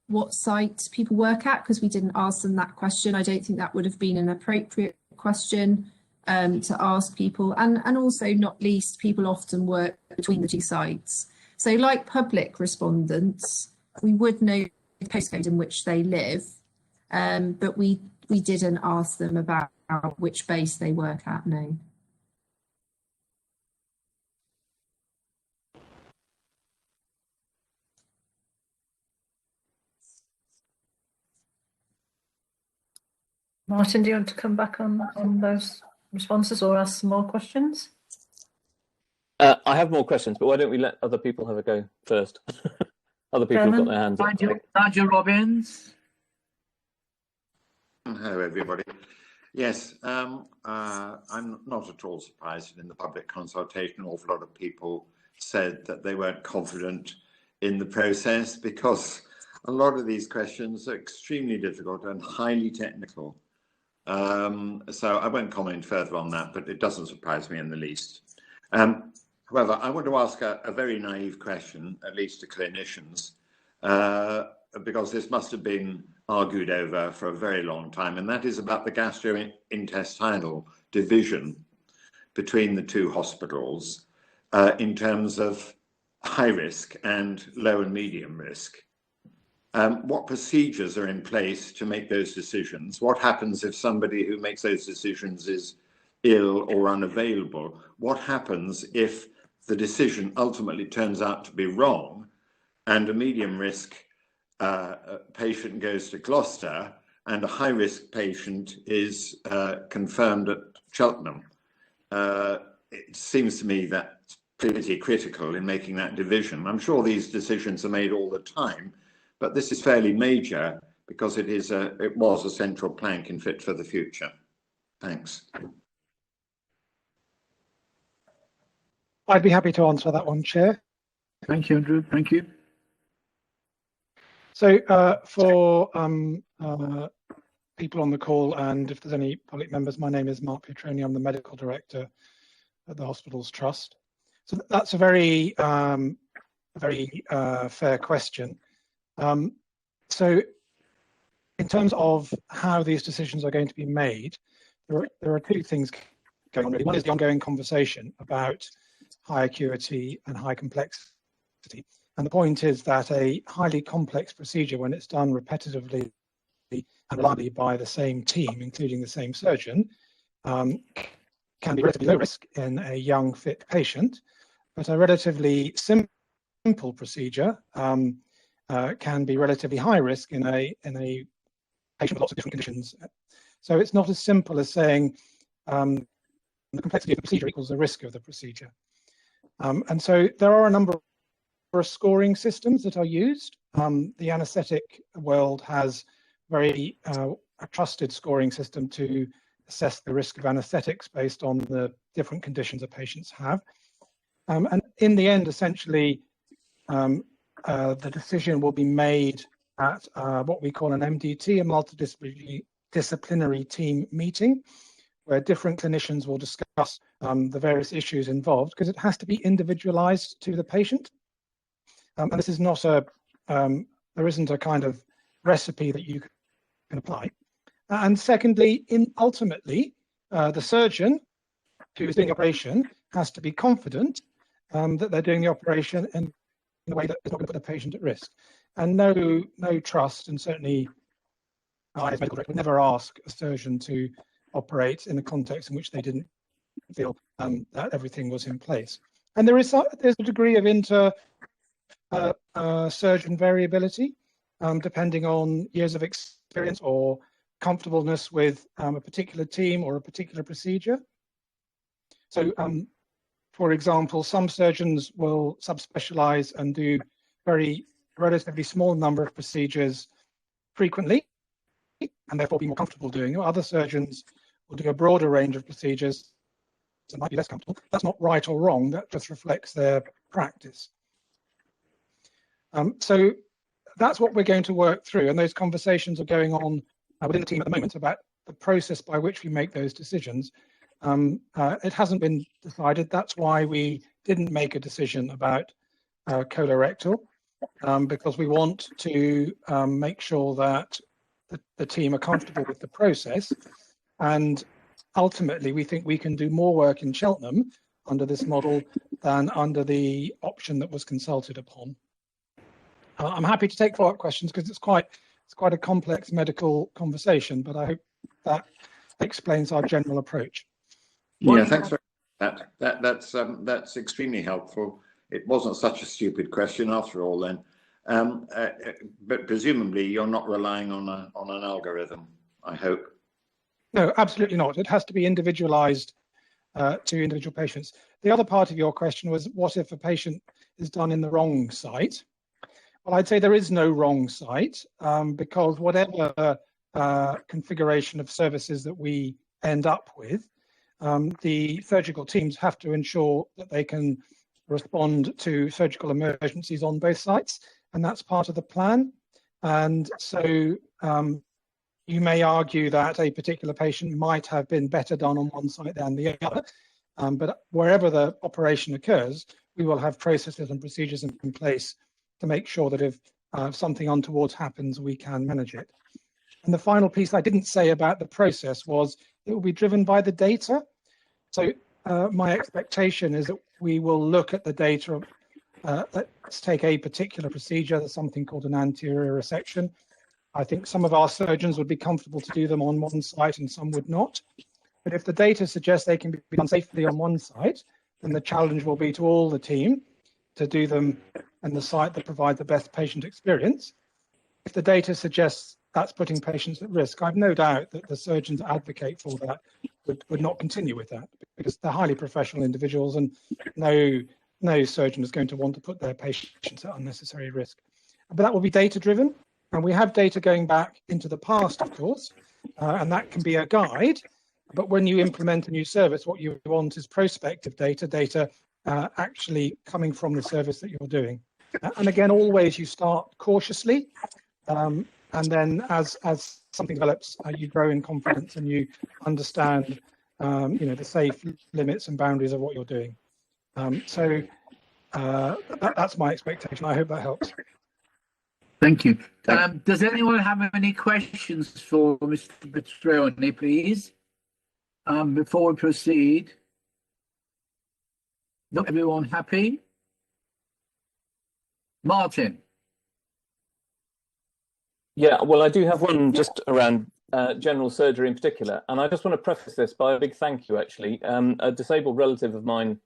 what site people work at because we didn't ask them that question. I don't think that would have been an appropriate question to ask people, and also not least, people often work between the two sites. So like public respondents, we would know the postcode in which they live, But we didn't ask them about which base they work at, no. Martin, do you want to come back on those responses or ask some more questions? I have more questions, but why don't we let other people have a go first? Other people have got their hands up. Nigel Robbins. Hello, everybody. Yes, I'm not at all surprised that in the public consultation, an awful lot of people said that they weren't confident in the process because a lot of these questions are extremely difficult and highly technical. So I won't comment further on that, but it doesn't surprise me in the least. However, I want to ask a very naive question, at least to clinicians, because this must have been argued over for a very long time, and that is about the gastrointestinal division between the two hospitals in terms of high risk and low and medium risk. What procedures are in place to make those decisions? What happens if somebody who makes those decisions is ill or unavailable? What happens if the decision ultimately turns out to be wrong and a medium risk patient goes to Gloucester and a high risk patient is confirmed at Cheltenham? It seems to me that's pretty critical in making that division. I'm sure these decisions are made all the time, but this is fairly major because it was a central plank in Fit for the Future. Thanks. I'd be happy to answer that one, Chair. Thank you, Andrew. Thank you. So for people on the call, and if there's any public members, my name is Mark Pietroni. I'm the Medical Director at the Hospitals Trust. So that's a very fair question. So in terms of how these decisions are going to be made, there are two things going on really. One is the ongoing conversation about high acuity and high complexity. And the point is that a highly complex procedure, when it's done repetitively and reliably by the same team, including the same surgeon, can be relatively low risk in a young, fit patient, but a relatively simple procedure can be relatively high risk in a patient with lots of different conditions. So it's not as simple as saying the complexity of the procedure equals the risk of the procedure. And so there are a number of scoring systems that are used. The anaesthetic world has a trusted scoring system to assess the risk of anaesthetics based on the different conditions that patients have. And in the end, essentially, the decision will be made at what we call an MDT, a multidisciplinary team meeting, where different clinicians will discuss the various issues involved, because it has to be individualized to the patient. And this is not there isn't a kind of recipe that you can apply. And secondly, ultimately, the surgeon who is doing the operation has to be confident that they're doing the operation in a way that is not going to put the patient at risk. And no trust, and certainly I as medical director would never ask a surgeon to operate in a context in which they didn't feel that everything was in place. And there's a degree of surgeon variability, depending on years of experience or comfortableness with a particular team or a particular procedure. So, for example, some surgeons will subspecialize and do relatively small number of procedures frequently, and therefore be more comfortable doing it. Other surgeons will do a broader range of procedures that might be less comfortable. That's not right or wrong, that just reflects their practice. So that's what we're going to work through, and those conversations are going on within the team at the moment about the process by which we make those decisions. It hasn't been decided. That's why we didn't make a decision about colorectal, because we want to make sure that the team are comfortable with the process. And ultimately, we think we can do more work in Cheltenham under this model than under the option that was consulted upon. I'm happy to take follow-up questions because it's quite It's quite a complex medical conversation, but I hope that explains our general approach. Yeah, thanks for that. That's extremely helpful. It wasn't such a stupid question after all then. But presumably you're not relying on an algorithm, I hope. No, absolutely not. It has to be individualized to individual patients. The other part of your question was, what if a patient is done in the wrong site? Well, I'd say there is no wrong site, because whatever configuration of services that we end up with, the surgical teams have to ensure that they can respond to surgical emergencies on both sites, and that's part of the plan. And so you may argue that a particular patient might have been better done on one site than the other, but wherever the operation occurs, we will have processes and procedures in place to make sure that if something untoward happens, we can manage it. And the final piece I didn't say about the process was it will be driven by the data. So my expectation is that we will look at the data. Let's take a particular procedure. There's something called an anterior resection. I think some of our surgeons would be comfortable to do them on one site and some would not. But if the data suggests they can be done safely on one site, then the challenge will be to all the team to do them in the site that provides the best patient experience. If the data suggests that's putting patients at risk, I've no doubt that the surgeons advocate for that would not continue with that, because they're highly professional individuals and no surgeon is going to want to put their patients at unnecessary risk. But that will be data driven, and we have data going back into the past, of course, and that can be a guide. But when you implement a new service, what you want is prospective data actually coming from the service that you're doing. And again, always you start cautiously, and then as something develops, you grow in confidence and you understand, the safe limits and boundaries of what you're doing. So that's my expectation. I hope that helps. Thank you. Does anyone have any questions for Mr. Petroni, please? Before we proceed. Not everyone happy? Martin. Yeah, well, I do have one just around general surgery in particular. And I just want to preface this by a big thank you, actually. A disabled relative of mine,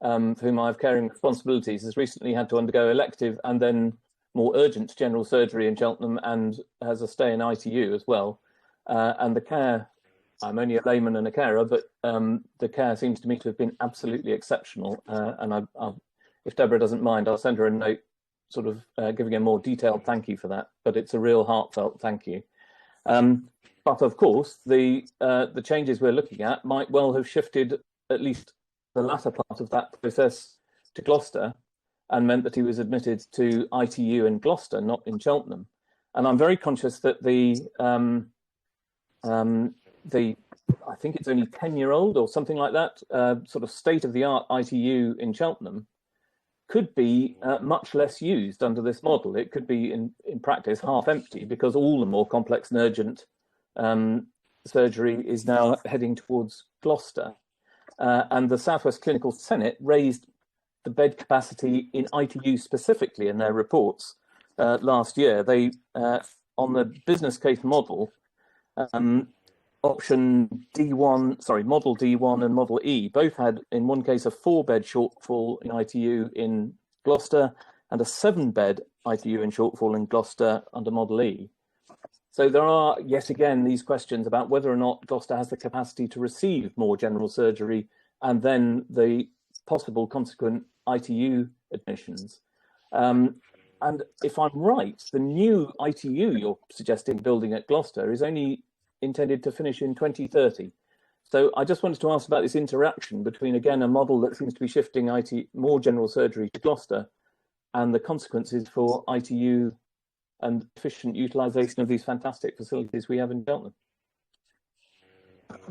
for whom I have caring responsibilities, has recently had to undergo elective and then more urgent general surgery in Cheltenham and has a stay in ITU as well. And the care, I'm only a layman and a carer, but the care seems to me to have been absolutely exceptional. And if Deborah doesn't mind, I'll send her a note sort of giving a more detailed thank you for that, but it's a real heartfelt thank you. But of course, the changes we're looking at might well have shifted at least the latter part of that process to Gloucester and meant that he was admitted to ITU in Gloucester, not in Cheltenham. And I'm very conscious that I think it's only 10-year-old or something like that, sort of state-of-the-art ITU in Cheltenham could be much less used under this model. It could be in practice half empty because all the more complex and urgent surgery is now heading towards Gloucester. And the South West Clinical Senate raised the bed capacity in ITU specifically in their reports last year. They, on the business case model, option D1, sorry, model D1 and model E both had, in one case, a 4-bed shortfall in ITU in Gloucester and a 7-bed ITU in shortfall in Gloucester under model E. So there are, yet again, these questions about whether or not Gloucester has the capacity to receive more general surgery and then the possible consequent ITU admissions. And if I'm right, the new ITU you're suggesting building at Gloucester is only intended to finish in 2030. So I just wanted to ask about this interaction between, again, a model that seems to be shifting more general surgery to Gloucester and the consequences for ITU and efficient utilisation of these fantastic facilities we have in Cheltenham.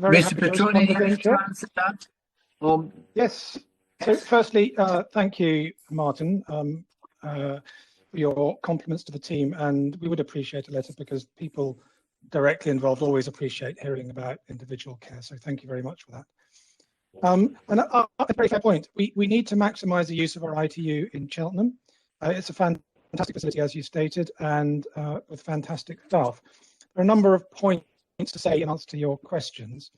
Mr. Petroni, you wish to answer that? Yes. So firstly, thank you, Martin, for your compliments to the team. And we would appreciate a letter because people directly involved always appreciate hearing about individual care. So thank you very much for that. And a very fair point. We need to maximise the use of our ITU in Cheltenham. It's a fantastic facility, as you stated, and with fantastic staff. There are a number of points to say in answer to your questions.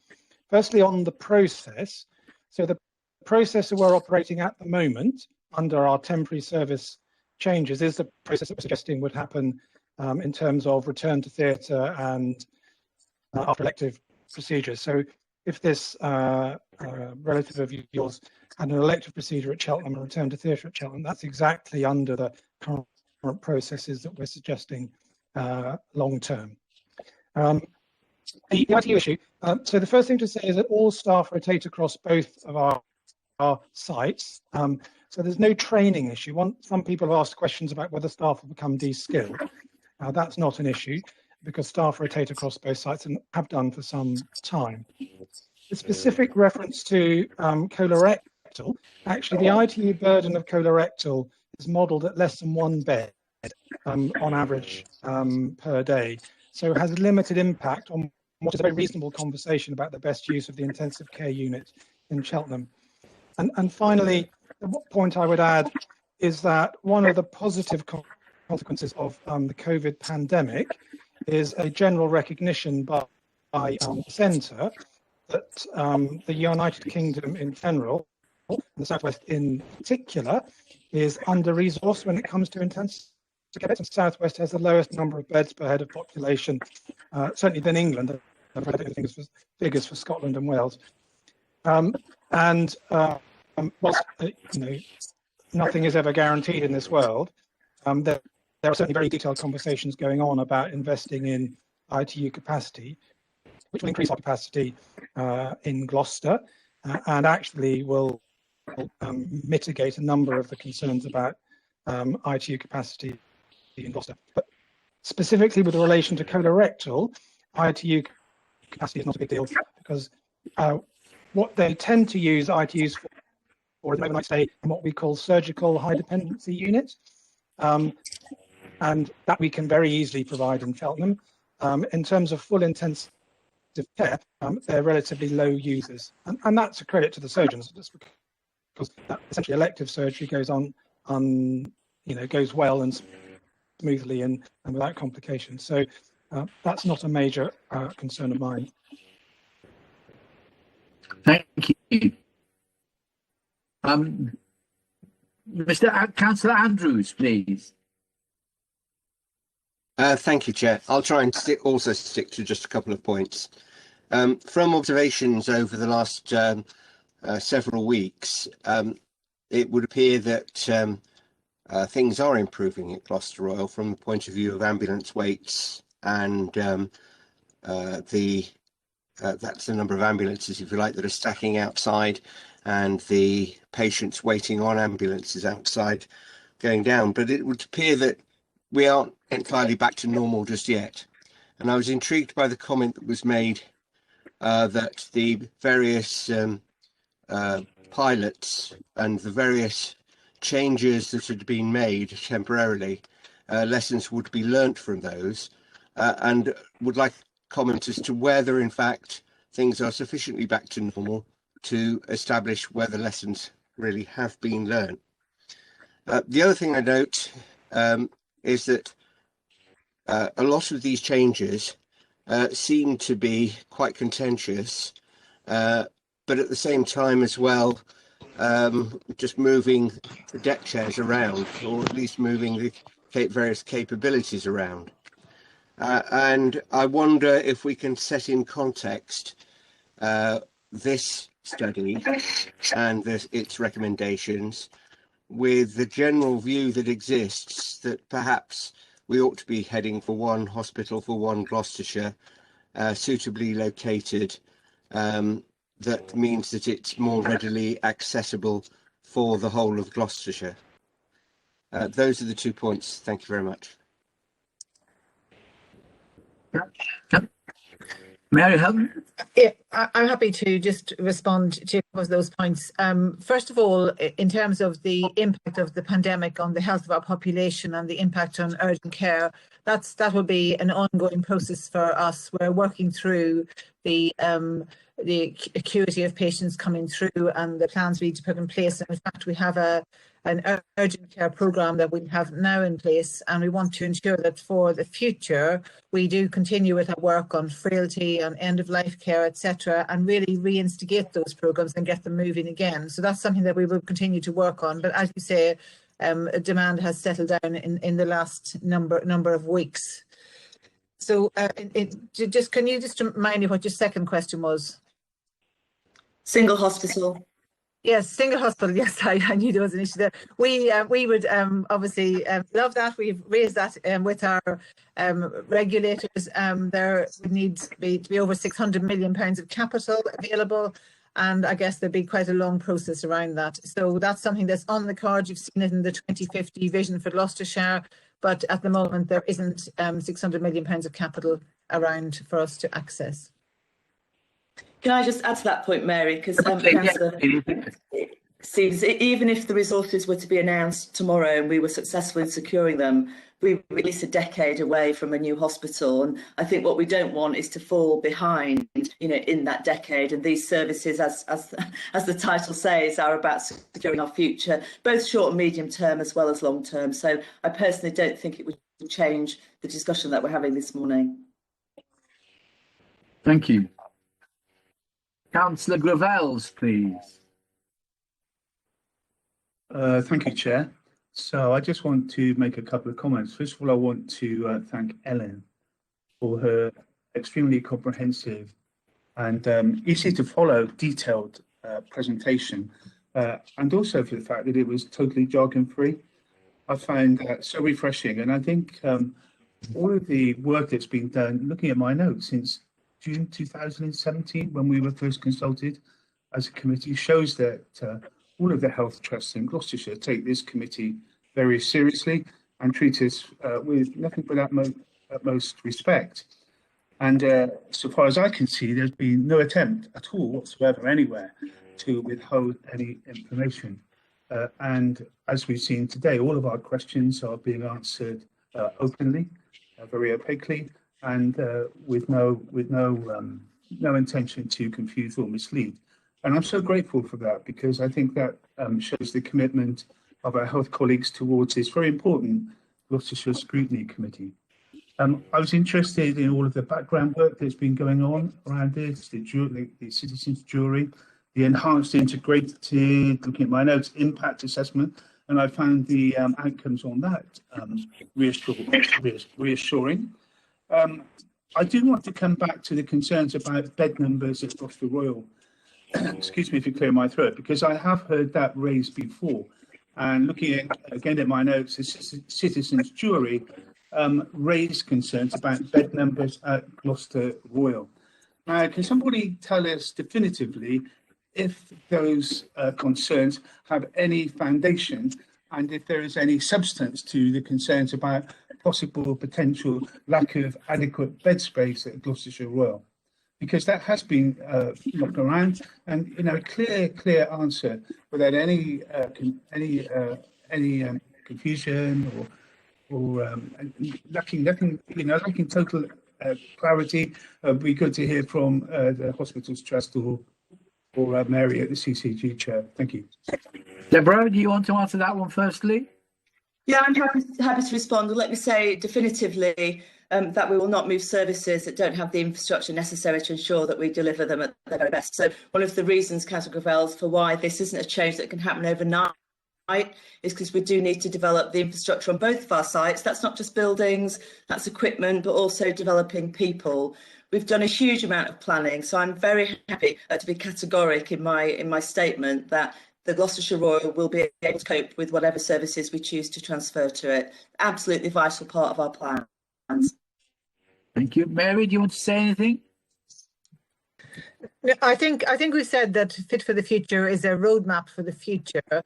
Firstly, on the process. So the process that we're operating at the moment under our temporary service changes is the process that we're suggesting would happen in terms of return to theatre and after elective procedures. So if this relative of yours had an elective procedure at Cheltenham and returned to theatre at Cheltenham, that's exactly under the current processes that we're suggesting long term. The ITU issue. So the first thing to say is that all staff rotate across both of our sites. So there's no training issue. Some people have asked questions about whether staff will become de-skilled. That's not an issue because staff rotate across both sites and have done for some time. The specific reference to colorectal, actually the ITU burden of colorectal is modelled at less than 1 bed on average per day. So it has limited impact on what is a very reasonable conversation about the best use of the intensive care unit in Cheltenham. And finally, the point I would add is that one of the positive consequences of the COVID pandemic is a general recognition by the centre that the United Kingdom in general, and the South West in particular, is under-resourced when it comes to intensive care beds. And South West has the lowest number of beds per head of population, certainly than England. I've read figures for Scotland and Wales. Whilst nothing is ever guaranteed in this world, there are certainly very detailed conversations going on about investing in ITU capacity, which will increase our capacity in Gloucester and actually will mitigate a number of the concerns about ITU capacity in Gloucester. But specifically with relation to colorectal, ITU capacity is not a big deal because what they tend to use ITUs for is an overnight stay in what we call surgical high dependency units, and that we can very easily provide in Cheltenham. In terms of full intensive care, they're relatively low users, and that's a credit to the surgeons, just because essentially elective surgery goes goes well and smoothly and without complications. So that's not a major concern of mine. Thank you. Mr. Councillor Andrews, please. Thank you, Chair. I'll try and also stick to just a couple of points. From observations over the last several weeks, it would appear that things are improving at Gloucester Royal from the point of view of ambulance waits and that's the number of ambulances, if you like, that are stacking outside and the patients waiting on ambulances outside going down. But it would appear that we aren't entirely back to normal just yet. And I was intrigued by the comment that was made that the various pilots and the various changes that had been made temporarily, lessons would be learnt from those, and would like comment as to whether in fact things are sufficiently back to normal to establish whether lessons really have been learned. The other thing I note is that a lot of these changes seem to be quite contentious, but at the same time as well, just moving the deck chairs around, or at least moving the various capabilities around. And I wonder if we can set in context this study and its recommendations with the general view that exists that perhaps we ought to be heading for one hospital for one Gloucestershire, suitably located, that means that it's more readily accessible for the whole of Gloucestershire. Those are the 2 points. Thank you very much. Mary Helen? Yeah, I'm happy to just respond to both of those points. First of all, in terms of the impact of the pandemic on the health of our population and the impact on urgent care, that will be an ongoing process for us. We're working through the acuity of patients coming through and the plans we need to put in place. And in fact, we have a an urgent care programme that we have now in place, and we want to ensure that for the future we do continue with our work on frailty, on end-of-life care, etc., and really reinstigate those programmes and get them moving again. So that's something that we will continue to work on. But as you say, demand has settled down in the last number of weeks. So can you just remind me what your second question was? Single hospital. Yes, single hospital. Yes, I knew there was an issue there. We would obviously love that. We've raised that with our regulators. There would need to be over £600 million of capital available, and I guess there'd be quite a long process around that. So that's something that's on the card. You've seen it in the 2050 vision for Gloucestershire, but at the moment there isn't £600 million of capital around for us to access. Can I just add to that point, Mary? Because Councillor seems, even if the resources were to be announced tomorrow and we were successful in securing them, we're at least a decade away from a new hospital. And I think what we don't want is to fall behind, in that decade. And these services, as the title says, are about securing our future, both short and medium term as well as long term. So I personally don't think it would change the discussion that we're having this morning. Thank you. Councillor Gravels, please. Thank you, Chair. So I just want to make a couple of comments. First of all, I want to thank Ellen for her extremely comprehensive and easy to follow detailed presentation, and also for the fact that it was totally jargon-free. I found that so refreshing, and I think all of the work that's been done, looking at my notes since June 2017, when we were first consulted as a committee, shows that all of the health trusts in Gloucestershire take this committee very seriously and treat us with nothing but utmost respect. And so far as I can see, there's been no attempt at all whatsoever anywhere to withhold any information. And as we've seen today, all of our questions are being answered openly, very opaquely, and with no intention to confuse or mislead. And I'm so grateful for that, because I think that shows the commitment of our health colleagues towards this very important Gloucestershire Scrutiny Committee. I was interested in all of the background work that's been going on around this, the citizens' jury, the enhanced integrated, looking at my notes, impact assessment, and I found the outcomes on that reassuring. I do want to come back to the concerns about bed numbers at Gloucester Royal. Excuse me if you clear my throat, because I have heard that raised before. And looking again at my notes, the citizens' jury raised concerns about bed numbers at Gloucester Royal. Can somebody tell us definitively if those concerns have any foundation, and if there is any substance to the concerns about possible potential lack of adequate bed space at Gloucestershire Royal? Because that has been knocked around, and a clear answer without any confusion or lacking total clarity. It'd be good to hear from the Hospitals Trust or Mary at the CCG chair. Thank you. Deborah, do you want to answer that one firstly? Yeah, I'm happy to respond. Let me say definitively that we will not move services that don't have the infrastructure necessary to ensure that we deliver them at their very best. So one of the reasons, Councillor Gravels, for why this isn't a change that can happen overnight is because we do need to develop the infrastructure on both of our sites. That's not just buildings, that's equipment, but also developing people. We've done a huge amount of planning, so I'm very happy to be categoric in my statement that the Gloucestershire Royal will be able to cope with whatever services we choose to transfer to it. Absolutely vital part of our plans. Thank you. Mary, do you want to say anything? I think we said that Fit for the Future is a roadmap for the future,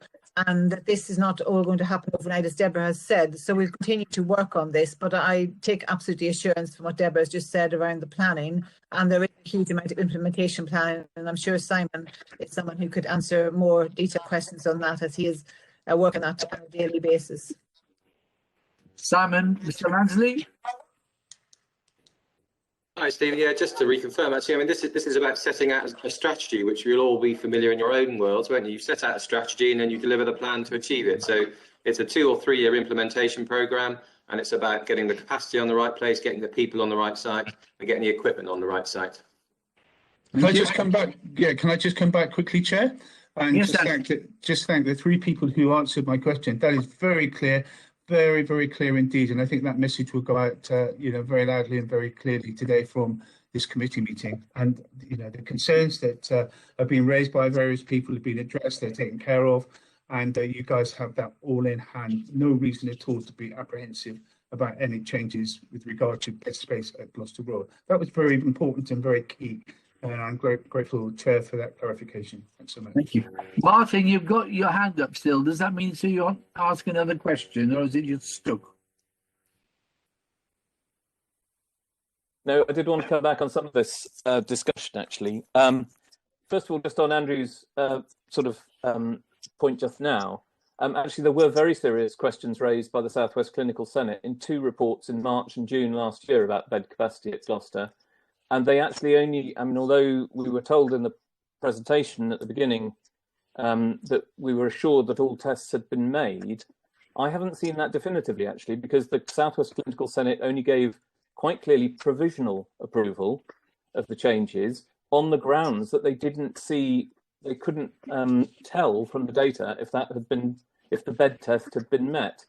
and that this is not all going to happen overnight, as Deborah has said. So we'll continue to work on this, but I take absolutely assurance from what Deborah has just said around the planning, and there is a huge amount of implementation planning, and I'm sure Simon is someone who could answer more detailed questions on that, as he is working on that on a daily basis. Simon, Mr. Lansley? Hi, Stephen. Yeah, just to reconfirm, actually, I mean, this is about setting out a strategy, which you'll all be familiar in your own worlds, won't you? You set out a strategy and then you deliver the plan to achieve it. So it's a 2 or 3 year implementation program, and it's about getting the capacity on the right place, getting the people on the right site, and getting the equipment on the right site. Can I just come back? Yeah, can I just come back quickly, Chair? And Yes, just thank the 3 people who answered my question. That is very clear, very, very clear indeed. And I think that message will go out, very loudly and very clearly today from this committee meeting. And, the concerns that have been raised by various people have been addressed, they're taken care of. And you guys have that all in hand. No reason at all to be apprehensive about any changes with regard to bed space at Gloucester Road. That was very important and very key. And I'm grateful, Chair, for that clarification. Thanks so much. Thank you. Martin, you've got your hand up still. Does that mean you want to ask another question, or is it just stuck? No, I did want to come back on some of this discussion, actually. First of all, just on Andrew's point just now, actually, there were very serious questions raised by the South West Clinical Senate in 2 reports in March and June last year about bed capacity at Gloucester. And they actually only, although we were told in the presentation at the beginning that we were assured that all tests had been made, I haven't seen that definitively, actually, because the South West Clinical Senate only gave quite clearly provisional approval of the changes on the grounds that they didn't see, they couldn't tell from the data if the bed test had been met.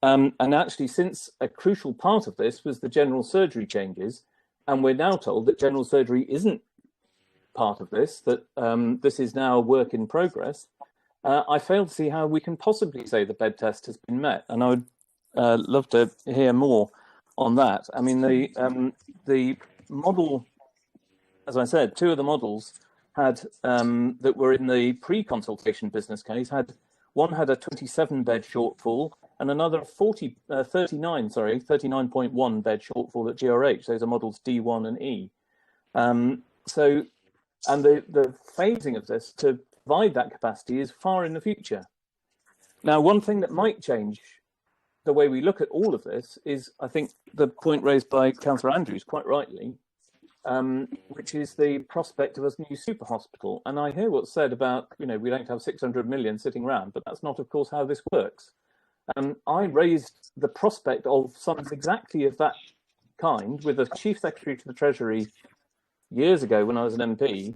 And actually, since a crucial part of this was the general surgery changes, and we're now told that general surgery isn't part of this, that this is now a work in progress, I fail to see how we can possibly say the bed test has been met. And I would love to hear more on that. I mean, the model, as I said, 2 of the models had that were in the pre-consultation business case one had a 27-bed shortfall and another 39.1 bed shortfall at GRH. Those are models D1 and E. And the phasing of this to provide that capacity is far in the future. Now, one thing that might change the way we look at all of this is, I think, the point raised by Councillor Andrews quite rightly, which is the prospect of a new super hospital. And I hear what's said about, we don't have 600 million sitting around, but that's not, of course, how this works. I raised the prospect of something exactly of that kind with the Chief Secretary to the Treasury years ago when I was an MP,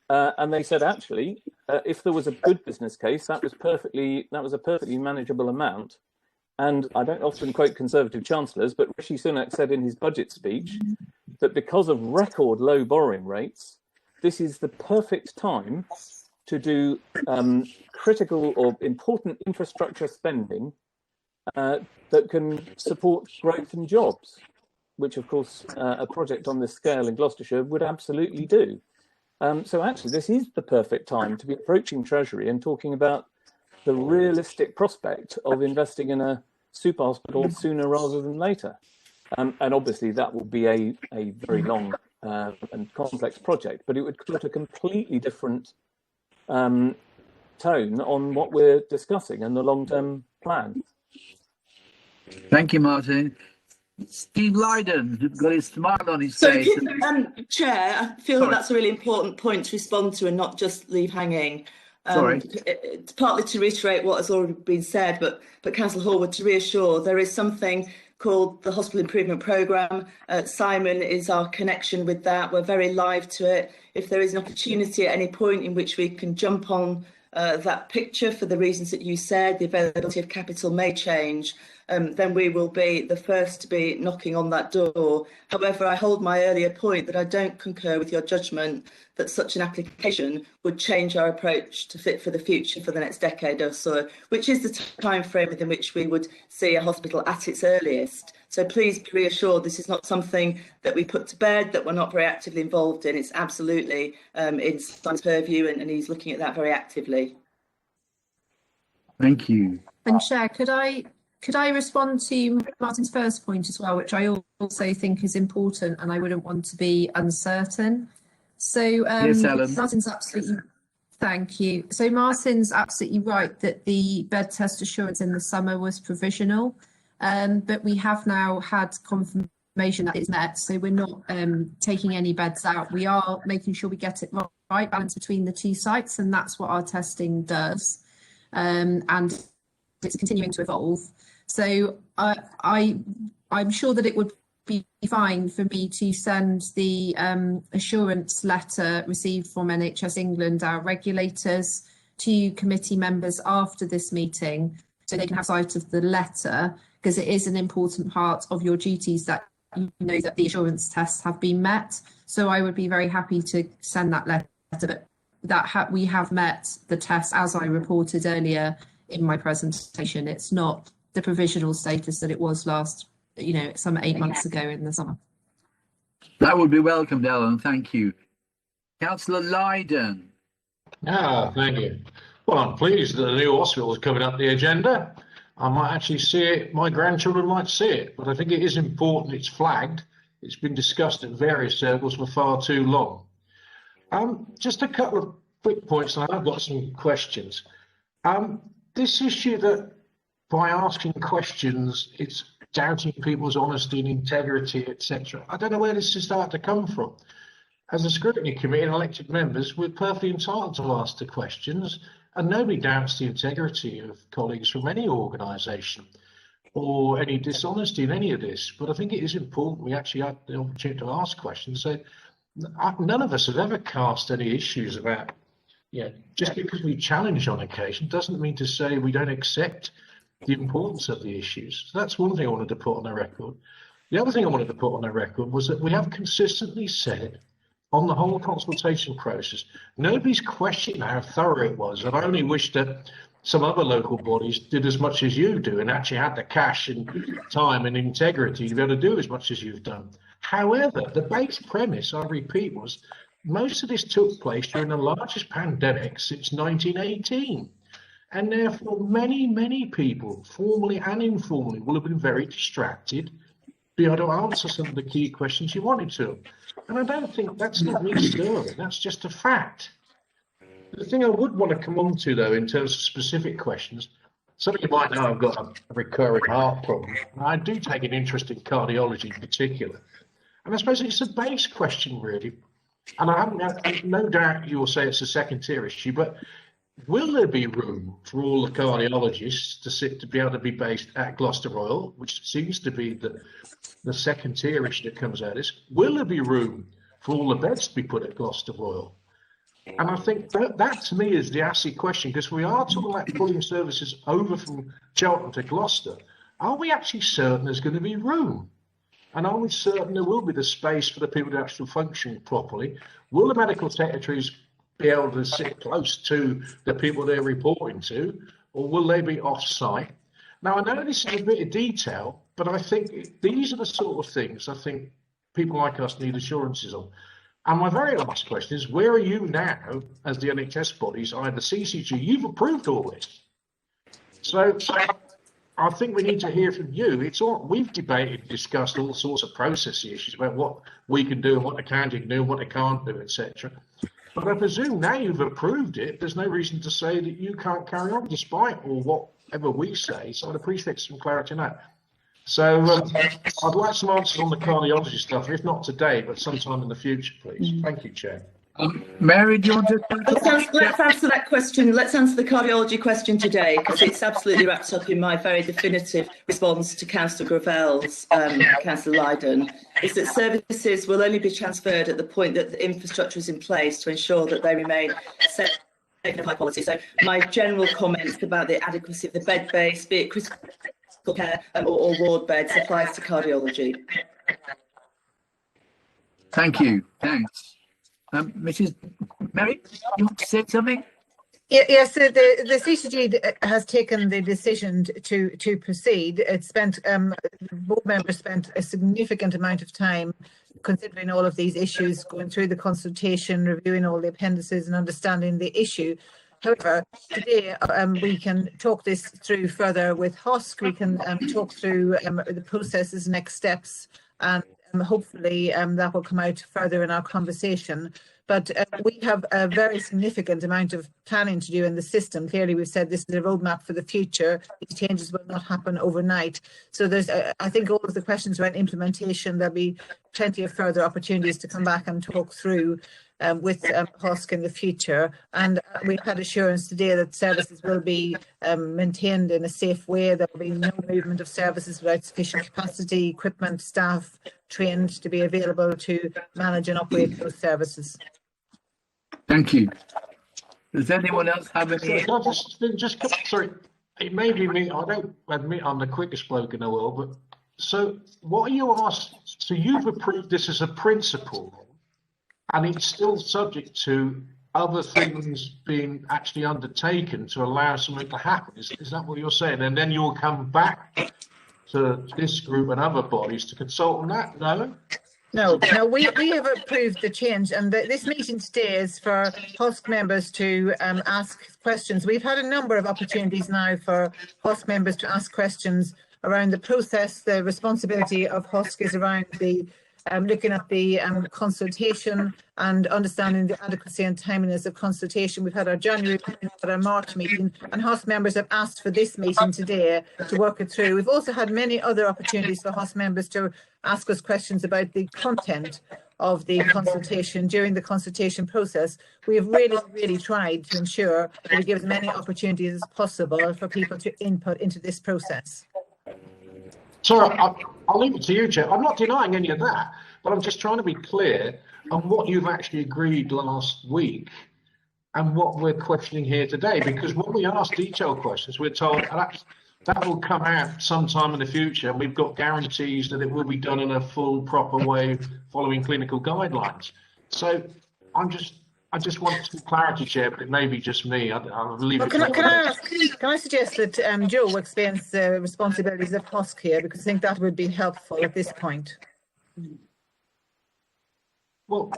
and they said, actually, if there was a good business case, that was a perfectly manageable amount. And I don't often quote Conservative chancellors, but Rishi Sunak said in his budget speech that because of record low borrowing rates, this is the perfect time to do critical or important infrastructure spending that can support growth and jobs, which, of course, a project on this scale in Gloucestershire would absolutely do. So actually, this is the perfect time to be approaching Treasury and talking about the realistic prospect of investing in a super hospital sooner rather than later. And obviously, that will be a very long and complex project, but it would put a completely different tone on what we're discussing and the long-term plan. Thank you, Martin. Steve Lydon got his smile on his face. Chair, I feel that that's a really important point to respond to and not just leave hanging. It's partly to reiterate what has already been said, but Councillor Horwood, to reassure, there is something called the Hospital Improvement Programme. Simon is our connection with that. We're very live to it. If there is an opportunity at any point in which we can jump on that picture for the reasons that you said, the availability of capital may change, then we will be the first to be knocking on that door. However, I hold my earlier point that I don't concur with your judgment that such an application would change our approach to Fit for the Future for the next decade or so, which is the time frame within which we would see a hospital at its earliest. So please be reassured this is not something that we put to bed, that we're not very actively involved in. It's absolutely in Simon's purview, and he's looking at that very actively. Thank you. And Chair, could I respond to Martin's first point as well, which I also think is important, and I wouldn't want to be uncertain. So yes, Ellen. Martin's absolutely, thank you. So Martin's absolutely right that the bed test assurance in the summer was provisional, but we have now had confirmation confirmation that it's met. So we're not taking any beds out. We are making sure we get it right, balance between the two sites, and that's what our testing does. And it's continuing to evolve. So I'm sure that it would be fine for me to send the assurance letter received from NHS England, our regulators, to committee members after this meeting, so they can have sight of the letter, because it is an important part of your duties that you know that the assurance tests have been met. So I would be very happy to send that letter, but that we have met the test as I reported earlier in my presentation. It's not the provisional status that it was last, some 8 months ago in the summer. That would be welcomed, Ellen. Thank you. Councillor Lydon. Thank you. Well, I'm pleased that the new hospital is coming up the agenda. I might actually see it, my grandchildren might see it, but I think it is important it's flagged. It's been discussed in various circles for far too long. Just a couple of quick points, and I've got some questions. This issue that by asking questions, it's doubting people's honesty and integrity, etc. I don't know where this is starting to come from. As a scrutiny committee and elected members, we're perfectly entitled to ask the questions, and nobody doubts the integrity of colleagues from any organisation or any dishonesty in any of this. But I think it is important we actually have the opportunity to ask questions. So none of us have ever cast any issues about, just because we challenge on occasion doesn't mean to say we don't accept the importance of the issues. So that's one thing I wanted to put on the record. The other thing I wanted to put on the record was that we have consistently said on the whole consultation process, nobody's questioned how thorough it was. And I only wish that some other local bodies did as much as you do and actually had the cash and time and integrity to be able to do as much as you've done. However, the base premise, I repeat, was most of this took place during the largest pandemic since 1918. And therefore, many, many people, formally and informally, will have been very distracted, be able to answer some of the key questions you wanted to. And I don't think that's not me stirring, that's just a fact. The thing I would want to come on to, though, in terms of specific questions, some of you might know I've got a recurring heart problem. I do take an interest in cardiology in particular. And I suppose it's a base question, really. And I haven't, no doubt you will say it's a second tier issue, but will there be room for all the cardiologists to be able to be based at Gloucester Royal, which seems to be the second tier issue that comes out of this? Will there be room for all the beds to be put at Gloucester Royal? And I think that to me is the ASSI question, because we are talking about pulling services over from Cheltenham to Gloucester. Are we actually certain there's going to be room? And are we certain there will be the space for the people to actually function properly? Will the medical secretaries be able to sit close to the people they're reporting to, or will they be off-site? Now, I know this is a bit of detail, but I think these are the sort of things I think people like us need assurances on. And my very last question is, where are you now as the NHS bodies, either CCG, you've approved all this. So I think we need to hear from you. We've debated, discussed all sorts of processy issues about what we can do and what the county can do and what they can't do, etc. But I presume now you've approved it, there's no reason to say that you can't carry on despite or whatever we say. So I'd appreciate some clarity on that. So I'd like some answers on the cardiology stuff, if not today, but sometime in the future, please. Thank you, Chair. Mary, do you want to? Let's answer that question. Let's answer the cardiology question today, because it's absolutely wrapped up in my very definitive response to Councillor Gravel's, Councillor Lydon, is that services will only be transferred at the point that the infrastructure is in place to ensure that they remain safe and of high quality. So my general comments about the adequacy of the bed base, be it critical care or ward beds, applies to cardiology. Thank you. Thanks. Mrs. Mary, you want to say something? Yes, the CCG has taken the decision to proceed. It spent board members spent a significant amount of time considering all of these issues, going through the consultation, reviewing all the appendices, and understanding the issue. However, today we can talk this through further with HOSC. We can talk through the processes, next steps, and hopefully that will come out further in our conversation. But we have a very significant amount of planning to do in the system. Clearly, we've said this is a roadmap for the future. These changes will not happen overnight. So there's, I think, all of the questions around implementation, there'll be plenty of further opportunities to come back and talk through with HOSC in the future. And we've had assurance today that services will be maintained in a safe way. There will be no movement of services without sufficient capacity, equipment, staff trained to be available to manage and operate those services. Thank you. Does anyone else have any? Sorry, it may be me. I don't admit I'm the quickest bloke in the world, but so what are you asked? So you've approved this as a principle, and it's still subject to other things being actually undertaken to allow something to happen. Is that what you're saying? And then you'll come back to this group and other bodies to consult on that? No, we have approved the change, and this meeting today is for HOSC members to ask questions. We've had a number of opportunities now for HOSC members to ask questions around the process. The responsibility of HOSC is around the looking at the consultation and understanding the adequacy and timeliness of consultation. We've had our January meeting, we've had our March meeting, and HOSC members have asked for this meeting today to work it through. We've also had many other opportunities for HOSC members to ask us questions about the content of the consultation during the consultation process. We have really tried to ensure that we give as many opportunities as possible for people to input into this process. So I'll leave it to you, Chair. I'm not denying any of that, but I'm just trying to be clear on what you've actually agreed last week and what we're questioning here today. Because when we ask detailed questions, we're told that will come out sometime in the future, and we've got guarantees that it will be done in a full, proper way following clinical guidelines. So I just want some clarity, Chair, but it may be just me. I'll leave it. Can I suggest that Joe explains the responsibilities of HOSC here, because I think that would be helpful at this point. Well,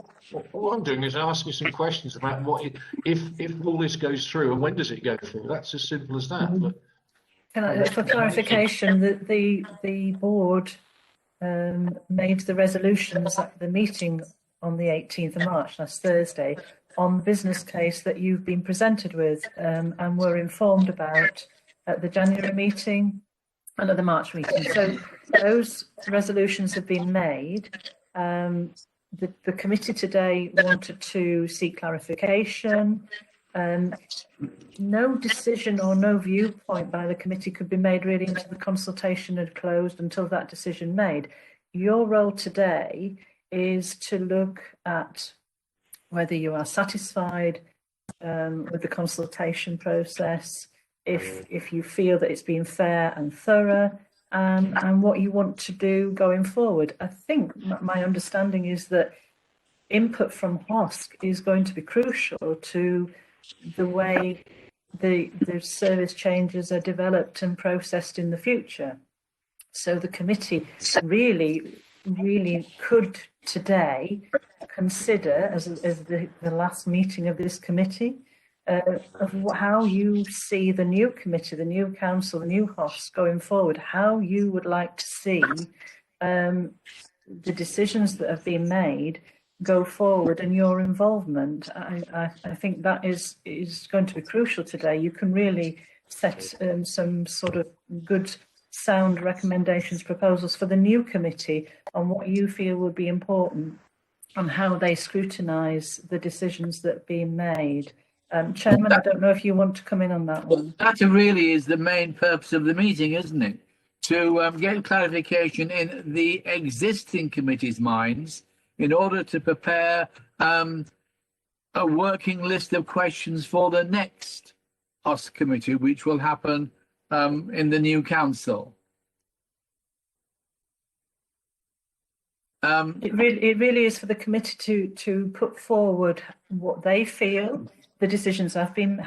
all I'm doing is asking some questions about what if all this goes through, and when does it go through? That's as simple as that. But for clarification, the board made the resolutions at the meeting on the 18th of March, last Thursday, on the business case that you've been presented with and were informed about at the January meeting and at the March meeting. So those resolutions have been made. The committee today wanted to seek clarification. No decision or no viewpoint by the committee could be made really until the consultation had closed, until that decision made. Your role today is to look at whether you are satisfied with the consultation process, if you feel that it's been fair and thorough, and what you want to do going forward. I think my understanding is that input from HOSC is going to be crucial to the way the service changes are developed and processed in the future. So the committee really could today consider, as the last meeting of this committee, of how you see the new committee, the new council, the new HOSC going forward, how you would like to see the decisions that have been made go forward and your involvement. I think that is going to be crucial today. You can really set some sort of good, sound recommendations, proposals for the new committee on what you feel would be important and how they scrutinise the decisions that have been made. Chairman, I don't know if you want to come in on that one. That really is the main purpose of the meeting, isn't it? To get clarification in the existing committee's minds in order to prepare a working list of questions for the next HOSC committee, which will happen in the new council. It really is for the committee to put forward what they feel the decisions have been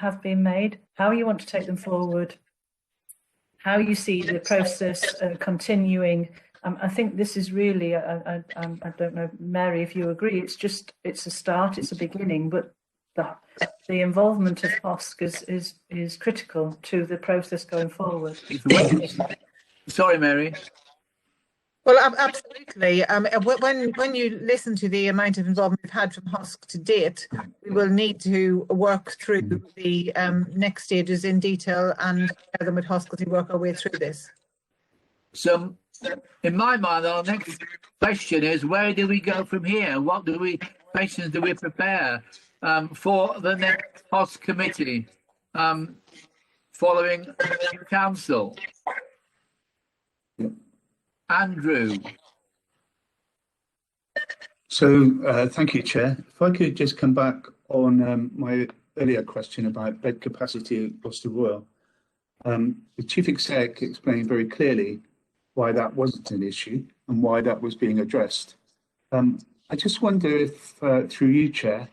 made, how you want to take them forward, how you see the process continuing. I think this is really, I don't know, Mary, if you agree, it's a start, it's a beginning, but the involvement of HOSC is critical to the process going forward. Sorry, Mary. Well, absolutely. When you listen to the amount of involvement we've had from HOSC to date, we will need to work through the next stages in detail and share them with HOSC as we work our way through this. So, in my mind, our next question is: where do we go from here? What questions do we prepare for the next HOSC committee following the council? Andrew. So, thank you, Chair. If I could just come back on my earlier question about bed capacity at Gloucester Royal. The Chief Exec explained very clearly why that wasn't an issue and why that was being addressed. I just wonder if, through you, Chair,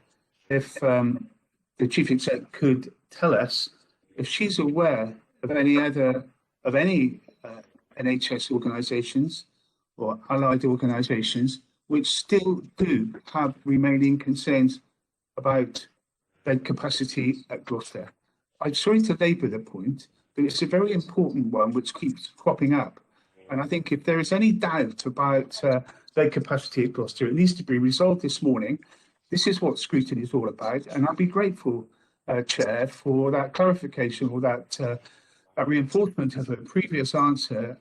if the Chief Exec could tell us if she's aware of any NHS organisations or allied organisations which still do have remaining concerns about bed capacity at Gloucester. I'm sorry to labour the point, but it's a very important one which keeps cropping up. And I think if there is any doubt about bed capacity at Gloucester, it needs to be resolved this morning. This is what Scrutiny is all about, and I'd be grateful, Chair, for that clarification or that reinforcement of a previous answer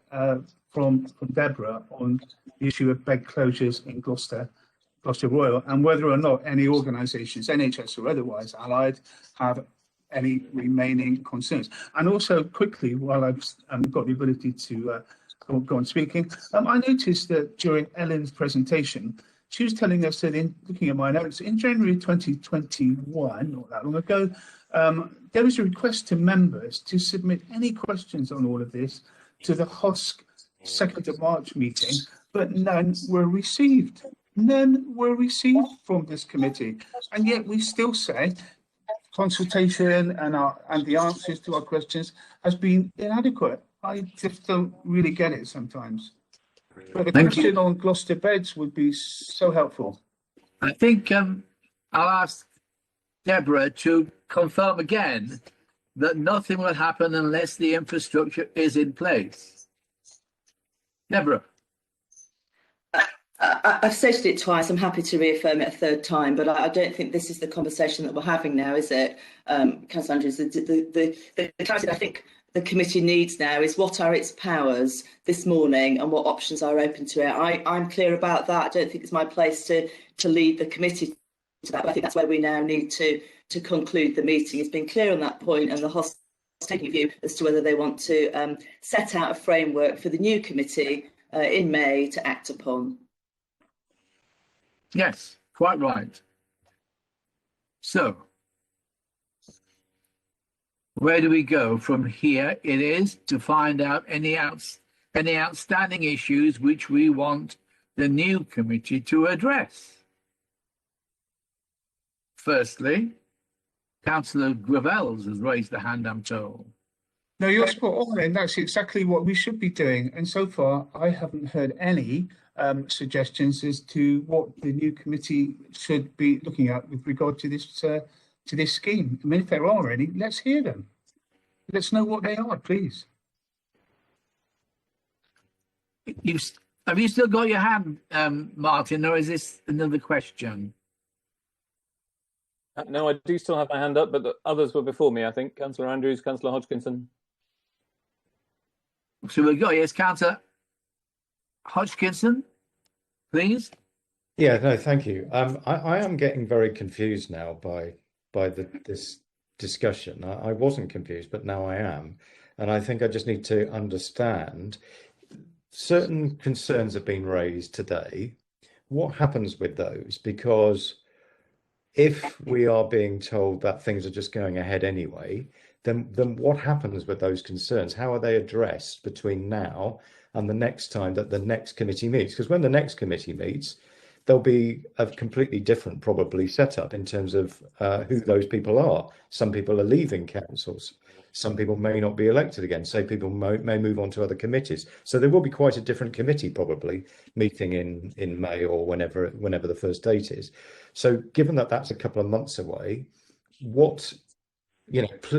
from Deborah on the issue of bed closures in Gloucester Royal, and whether or not any organisations, NHS or otherwise, allied, have any remaining concerns. And also quickly, while I've got the ability to go on speaking, I noticed that during Ellen's presentation, she was telling us that looking at my notes, in January 2021, not that long ago, there was a request to members to submit any questions on all of this to the HOSC 2nd of March meeting, but none were received. None were received from this committee. And yet we still say consultation and the answers to our questions has been inadequate. I just don't really get it sometimes. But the question on Gloucester beds would be so helpful. I think I'll ask Deborah to confirm again that nothing will happen unless the infrastructure is in place. Deborah. I've stated it twice. I'm happy to reaffirm it a third time, but I don't think this is the conversation that we're having now, is it, Councillor Andrews? The clarity I think the committee needs now is what are its powers this morning and what options are open to it. I'm clear about that. I don't think it's my place to lead the committee to that, but I think that's where we now need to conclude the meeting. It's been clear on that point, and the HOSC taking a view as to whether they want to set out a framework for the new committee in May to act upon. Yes, quite right. So, where do we go from here? It is to find out any outstanding issues which we want the new committee to address. Firstly, Councillor Gravels has raised a hand, I'm told. No, you're spot on, and that's exactly what we should be doing. And so far, I haven't heard any suggestions as to what the new committee should be looking at with regard to this scheme. I mean, if there are any, let's hear them. Let's know what they are, please. Have you still got your hand, Martin, or is this another question? No, I do still have my hand up, but the others were before me, I think. Councillor Andrews, Councillor Hodgkinson. So we've got, yes, Councillor Hodgkinson, please. Yeah, no, thank you. I am getting very confused now by this discussion. I wasn't confused, but now I am. And I think I just need to understand certain concerns have been raised today. What happens with those? Because if we are being told that things are just going ahead anyway, then what happens with those concerns? How are they addressed between now and the next time that the next committee meets? Because when the next committee meets, there'll be a completely different probably setup in terms of who those people are. Some people are leaving councils. Some people may not be elected again. Some people may move on to other committees. So there will be quite a different committee probably meeting in May or whenever the first date is. So given that that's a couple of months away,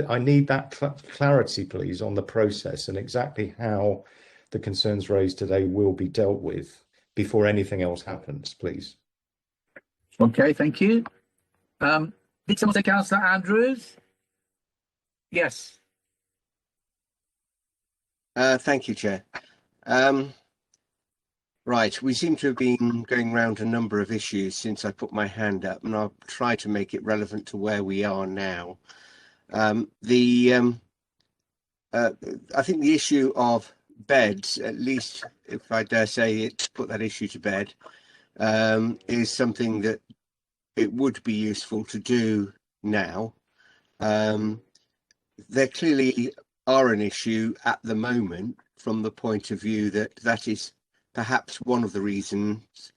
I need that clarity, please, on the process and exactly how the concerns raised today will be dealt with before anything else happens, please. Okay, thank you. Did someone say Councillor Andrews? Yes. Thank you, Chair. Right, we seem to have been going round a number of issues since I put my hand up, and I'll try to make it relevant to where we are now. I think the issue of beds, at least if I dare say it, to put that issue to bed, is something that it would be useful to do now. There clearly are an issue at the moment from the point of view that that is perhaps one of the reasons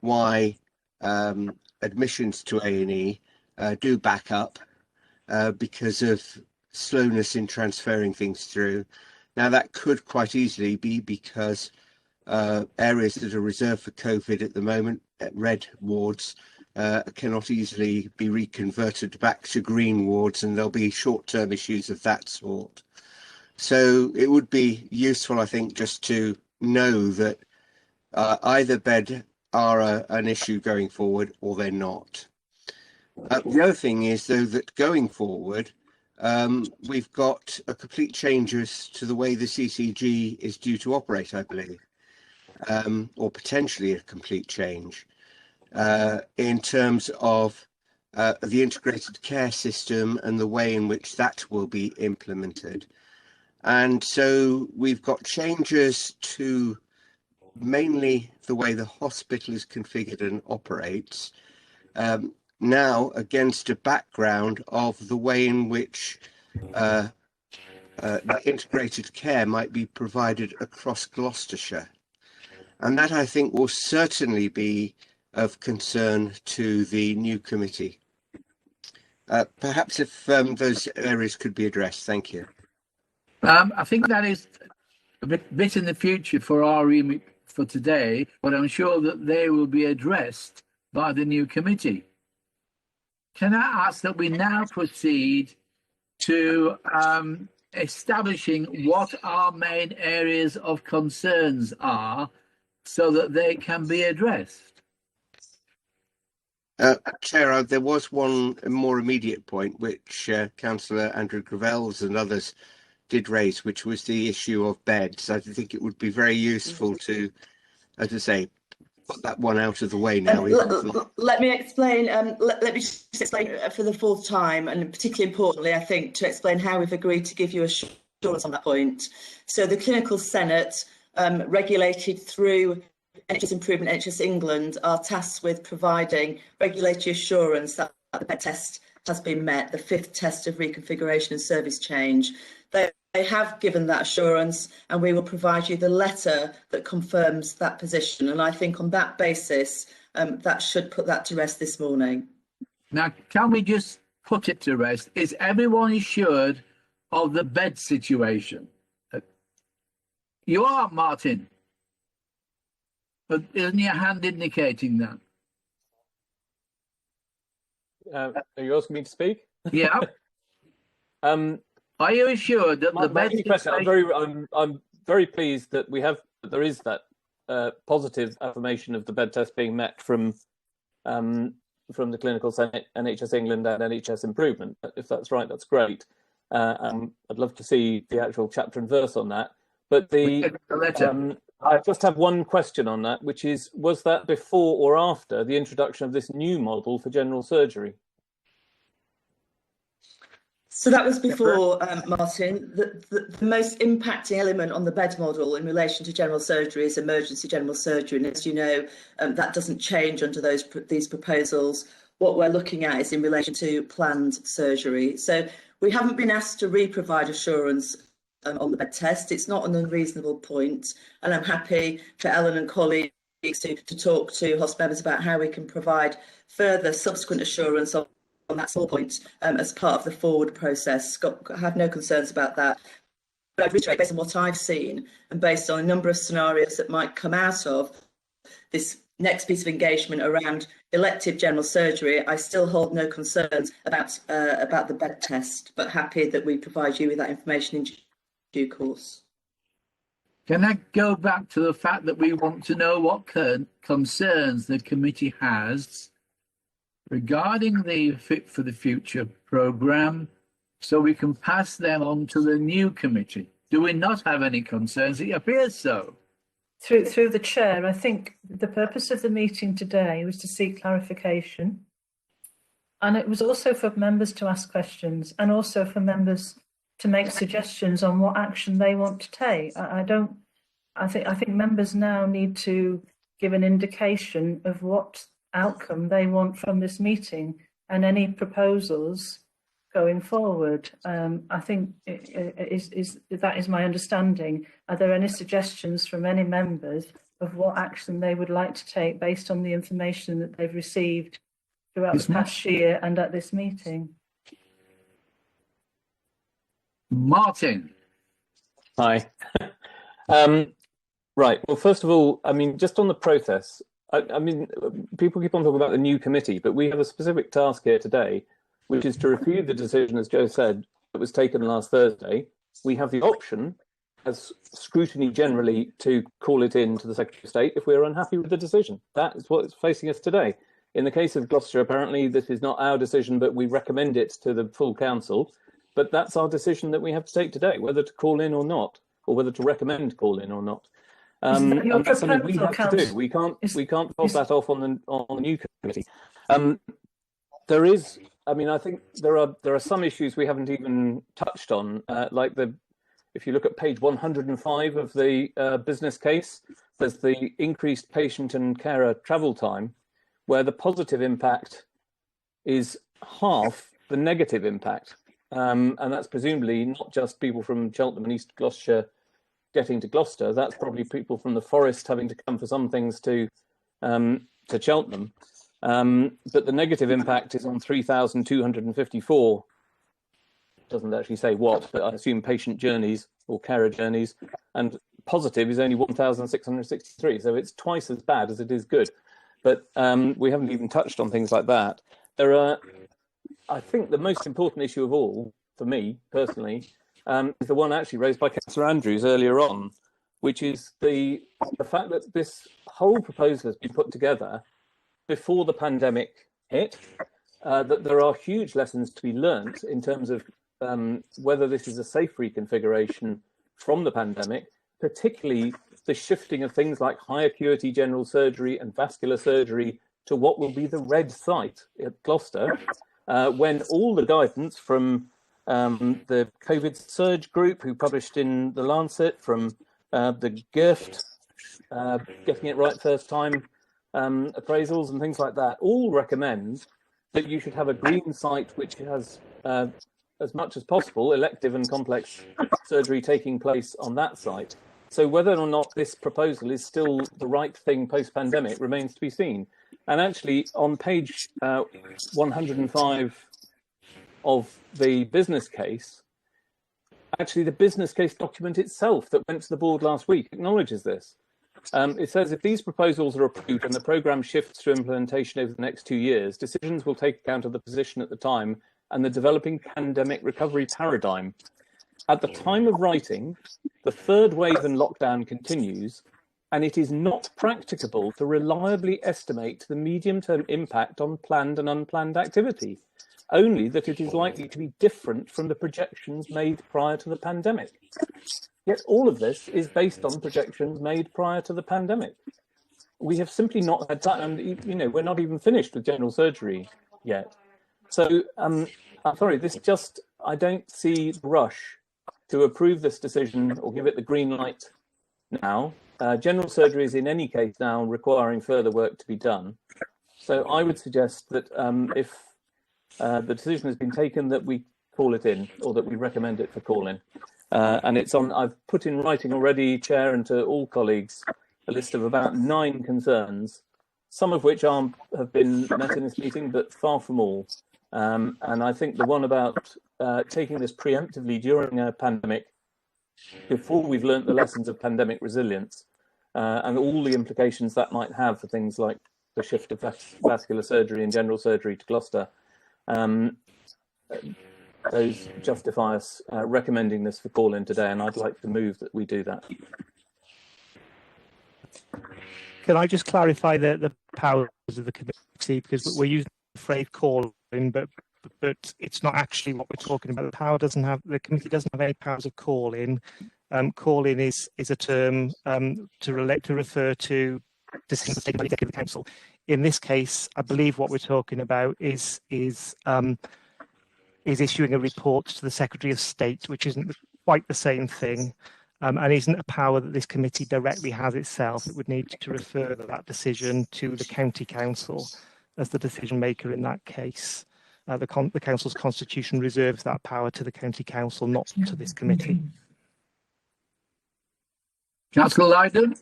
why admissions to A&E do back up because of slowness in transferring things through. Now, that could quite easily be because areas that are reserved for COVID at the moment, red wards, cannot easily be reconverted back to green wards, and there'll be short-term issues of that sort. So it would be useful, I think, just to know that either bed are an issue going forward or they're not. The other thing is, though, that going forward, we've got a complete changes to the way the CCG is due to operate, I believe, or potentially a complete change in terms of the integrated care system and the way in which that will be implemented. And so we've got changes to mainly the way the hospital is configured and operates, now against a background of the way in which the integrated care might be provided across Gloucestershire. And that, I think, will certainly be of concern to the new committee. Perhaps if those areas could be addressed. Thank you. I think that is a bit in the future for our remit for today, but I'm sure that they will be addressed by the new committee. Can I ask that we now proceed to establishing what our main areas of concerns are so that they can be addressed? Chair, there was one more immediate point which Councillor Andrew Gravels and others did raise, which was the issue of beds. I think it would be very useful to, as I say, put that one out of the way now. Let me explain. Let me just explain for the fourth time, and particularly importantly, I think, to explain how we've agreed to give you assurance on that point. So the Clinical Senate, regulated through NHS Improvement, NHS England, are tasked with providing regulatory assurance that the bed test has been met, the fifth test of reconfiguration and service change. They have given that assurance, and we will provide you the letter that confirms that position. And I think on that basis, that should put that to rest this morning. Now, can we just put it to rest? Is everyone assured of the bed situation? You are, Martin. But isn't your hand indicating that? Are you asking me to speak? Yeah. Are you assured that the bed situation... I'm very pleased that there is that positive affirmation of the bed test being met from the Clinical Senate, NHS England and NHS Improvement. If that's right, that's great. I'd love to see the actual chapter and verse on that. But I just have one question on that, which is, was that before or after the introduction of this new model for general surgery? So that was before, Martin. The most impacting element on the bed model in relation to general surgery is emergency general surgery. And as you know, that doesn't change under these proposals. What we're looking at is in relation to planned surgery. So we haven't been asked to re-provide assurance on the bed test. It's not an unreasonable point. And I'm happy for Ellen and colleagues to talk to hospital members about how we can provide further subsequent assurance on that small point as part of the forward process. I have no concerns about that. But I'd reiterate, based on what I've seen and based on a number of scenarios that might come out of this next piece of engagement around elective general surgery, I still hold no concerns about the bed test, but happy that we provide you with that information in due course. Can I go back to the fact that we want to know what concerns the committee has regarding the Fit for the Future programme, so we can pass them on to the new committee? Do we not have any concerns? It appears so. Through the chair, I think the purpose of the meeting today was to seek clarification, and it was also for members to ask questions, and also for members to make suggestions on what action they want to take. I think members now need to give an indication of what outcome they want from this meeting and any proposals going forward. I think that is my understanding. Are there any suggestions from any members of what action they would like to take based on the information that they've received throughout the past year and at this meeting? Martin. Hi. Right. Well, first of all, I mean, just on the process, I mean, people keep on talking about the new committee, but we have a specific task here today, which is to review the decision, as Joe said, that was taken last Thursday. We have the option, as scrutiny generally, to call it in to the Secretary of State if we're unhappy with the decision. That is what's facing us today. In the case of Gloucester, apparently this is not our decision, but we recommend it to the full council. But that's our decision that we have to take today, whether to call in or not, or whether to recommend call in or not. And that's something we have to do. We can't pass that off on the new committee. There is, I mean, I think there are some issues we haven't even touched on, like if you look at page 105 of the business case, there's the increased patient and carer travel time, where the positive impact is half the negative impact. And that's presumably not just people from Cheltenham and East Gloucestershire getting to Gloucester. That's probably people from the forest having to come for some things to Cheltenham. But the negative impact is on 3,254. Doesn't actually say what, but I assume patient journeys or carer journeys. And positive is only 1,663. So it's twice as bad as it is good. But we haven't even touched on things like that. There are, I think, the most important issue of all, for me personally, is the one actually raised by Councillor Andrews earlier on, which is the fact that this whole proposal has been put together before the pandemic hit, that there are huge lessons to be learnt in terms of whether this is a safe reconfiguration from the pandemic, particularly the shifting of things like high acuity general surgery and vascular surgery to what will be the red site at Gloucester, when all the guidance from the COVID surge group, who published in the Lancet, from the GIFT, getting it right first time appraisals and things like that, all recommend that you should have a green site which has as much as possible elective and complex surgery taking place on that site. So whether or not this proposal is still the right thing post-pandemic remains to be seen. And actually, on page 105 of the business case, actually the business case document itself that went to the board last week acknowledges this. It says if these proposals are approved and the programme shifts to implementation over the next 2 years, decisions will take account of the position at the time and the developing pandemic recovery paradigm. At the time of writing, the third wave and lockdown continues, and it is not practicable to reliably estimate the medium-term impact on planned and unplanned activity, only that it is likely to be different from the projections made prior to the pandemic. Yet all of this is based on projections made prior to the pandemic. We have simply not had time, and you know, we're not even finished with general surgery yet. So I'm sorry, I don't see the rush to approve this decision or give it the green light now. General surgery is in any case now requiring further work to be done. So I would suggest that if the decision has been taken, that we call it in, or that we recommend it for call in. And it's on, I've put in writing already, Chair, and to all colleagues, a list of about 9 concerns, some of which have been met in this meeting, but far from all. And I think the one about taking this preemptively during a pandemic, before we've learnt the lessons of pandemic resilience, and all the implications that might have for things like the shift of vascular surgery and general surgery to Gloucester, those justify us recommending this for call-in today, and I'd like to move that we do that. Can I just clarify the powers of the committee, because we're using the phrase calling, but it's not actually what we're talking about. The committee doesn't have any powers of calling. Calling is a term to refer to decisions taken by the Executive Council. In this case, I believe what we're talking about is issuing a report to the Secretary of State, which isn't quite the same thing. And isn't a power that this committee directly has itself. It would need to refer that decision to the county council as the decision maker in that case. The council's constitution reserves that power to the county council, not to this committee. Councillor Lydon.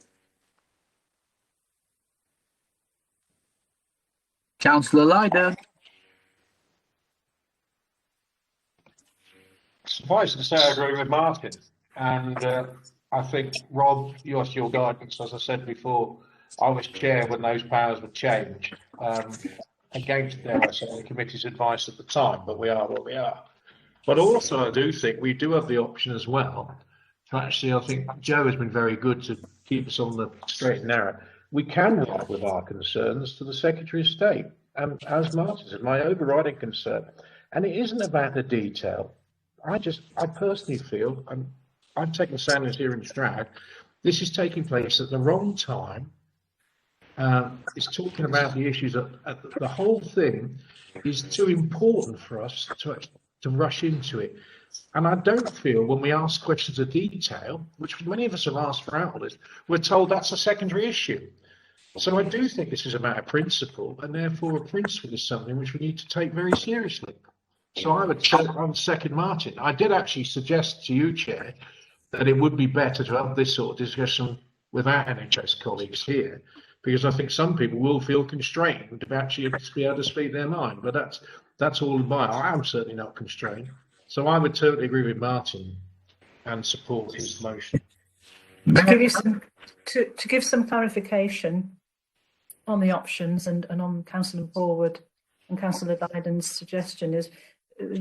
Councillor Lydon. Suffice to say, I agree with Martin. And I think, Rob, yours, your guidance, as I said before, I was chair when those powers were changed, against, dare I say, the committee's advice at the time, but we are what we are. But also, I do think we do have the option as well. Actually, I think Joe has been very good to keep us on the straight and narrow. We can write with our concerns to the Secretary of State. And as Martin said, my overriding concern, and it isn't about the detail. I personally feel, and I've taken Sanders here in Stroud, this is taking place at the wrong time. It's talking about the issues the whole thing is too important for us to rush into it. And I don't feel when we ask questions of detail, which many of us have asked for outlet, we're told that's a secondary issue. So I do think this is a matter of principle, and therefore a principle is something which we need to take very seriously. So I would second Martin. I did actually suggest to you, Chair, that it would be better to have this sort of discussion without NHS colleagues here, because I think some people will feel constrained to actually be able to speak their mind. But that's all by. I am certainly not constrained. So I would totally agree with Martin and support his motion. To give some clarification on the options and on Councillor Borwood and Councillor Lydon's suggestion is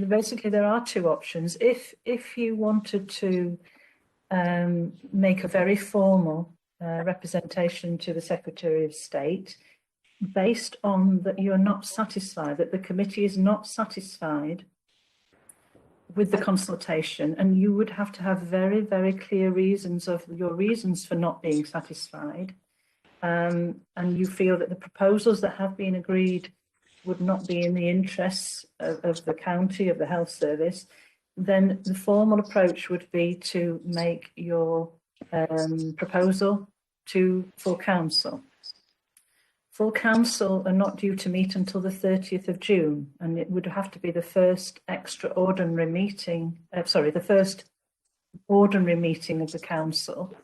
basically there are two options. If you wanted to make a very formal representation to the Secretary of State based on that you're not satisfied, that the committee is not satisfied with the consultation, and you would have to have very, very clear reasons of your reasons for not being satisfied, and you feel that the proposals that have been agreed would not be in the interests of the county, of the health service, then the formal approach would be to make your proposal to full council. Full council are not due to meet until the 30th of June, and it would have to be the first extraordinary meeting, the first ordinary meeting of the council.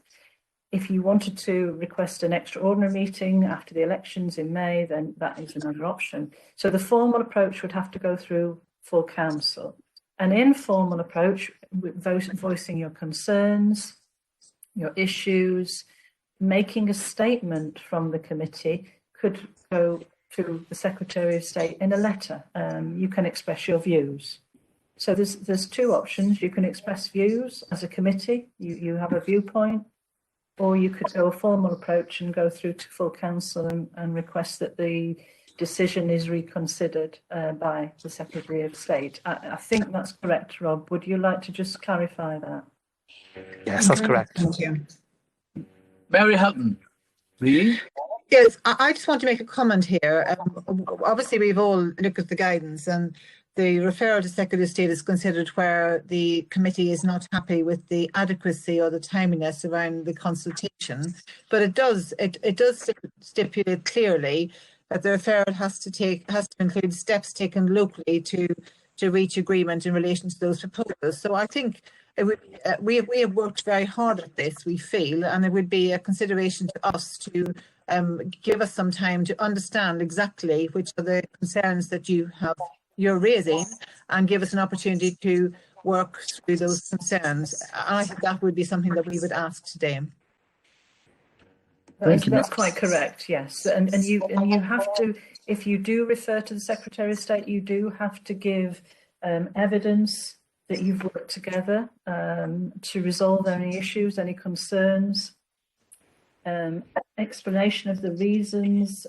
If you wanted to request an extraordinary meeting after the elections in May, then that is another option. So the formal approach would have to go through full council. An informal approach, voicing your concerns, your issues, making a statement from the committee, could go to the Secretary of State in a letter. You can express your views. So there's two options. You can express views as a committee. You have a viewpoint, or you could go a formal approach and go through to full council and request that the decision is reconsidered by the Secretary of State. I think that's correct, Rob. Would you like to just clarify that? Yes, that's correct. Thank you. Mary Hutton, please. Yes, I just want to make a comment here. Obviously, we've all looked at the guidance, and the referral to Secretary of State is considered where the committee is not happy with the adequacy or the timeliness around the consultation. But it does stipulate clearly that the referral has to include steps taken locally to reach agreement in relation to those proposals. So I think we have worked very hard at this, we feel, and it would be a consideration to us to give us some time to understand exactly which are the concerns that you're raising, and give us an opportunity to work through those concerns. And I think that would be something that we would ask today. That's quite correct, yes. And you have to, if you do refer to the Secretary of State, you do have to give evidence that you've worked together to resolve any issues, any concerns. explanation of the reasons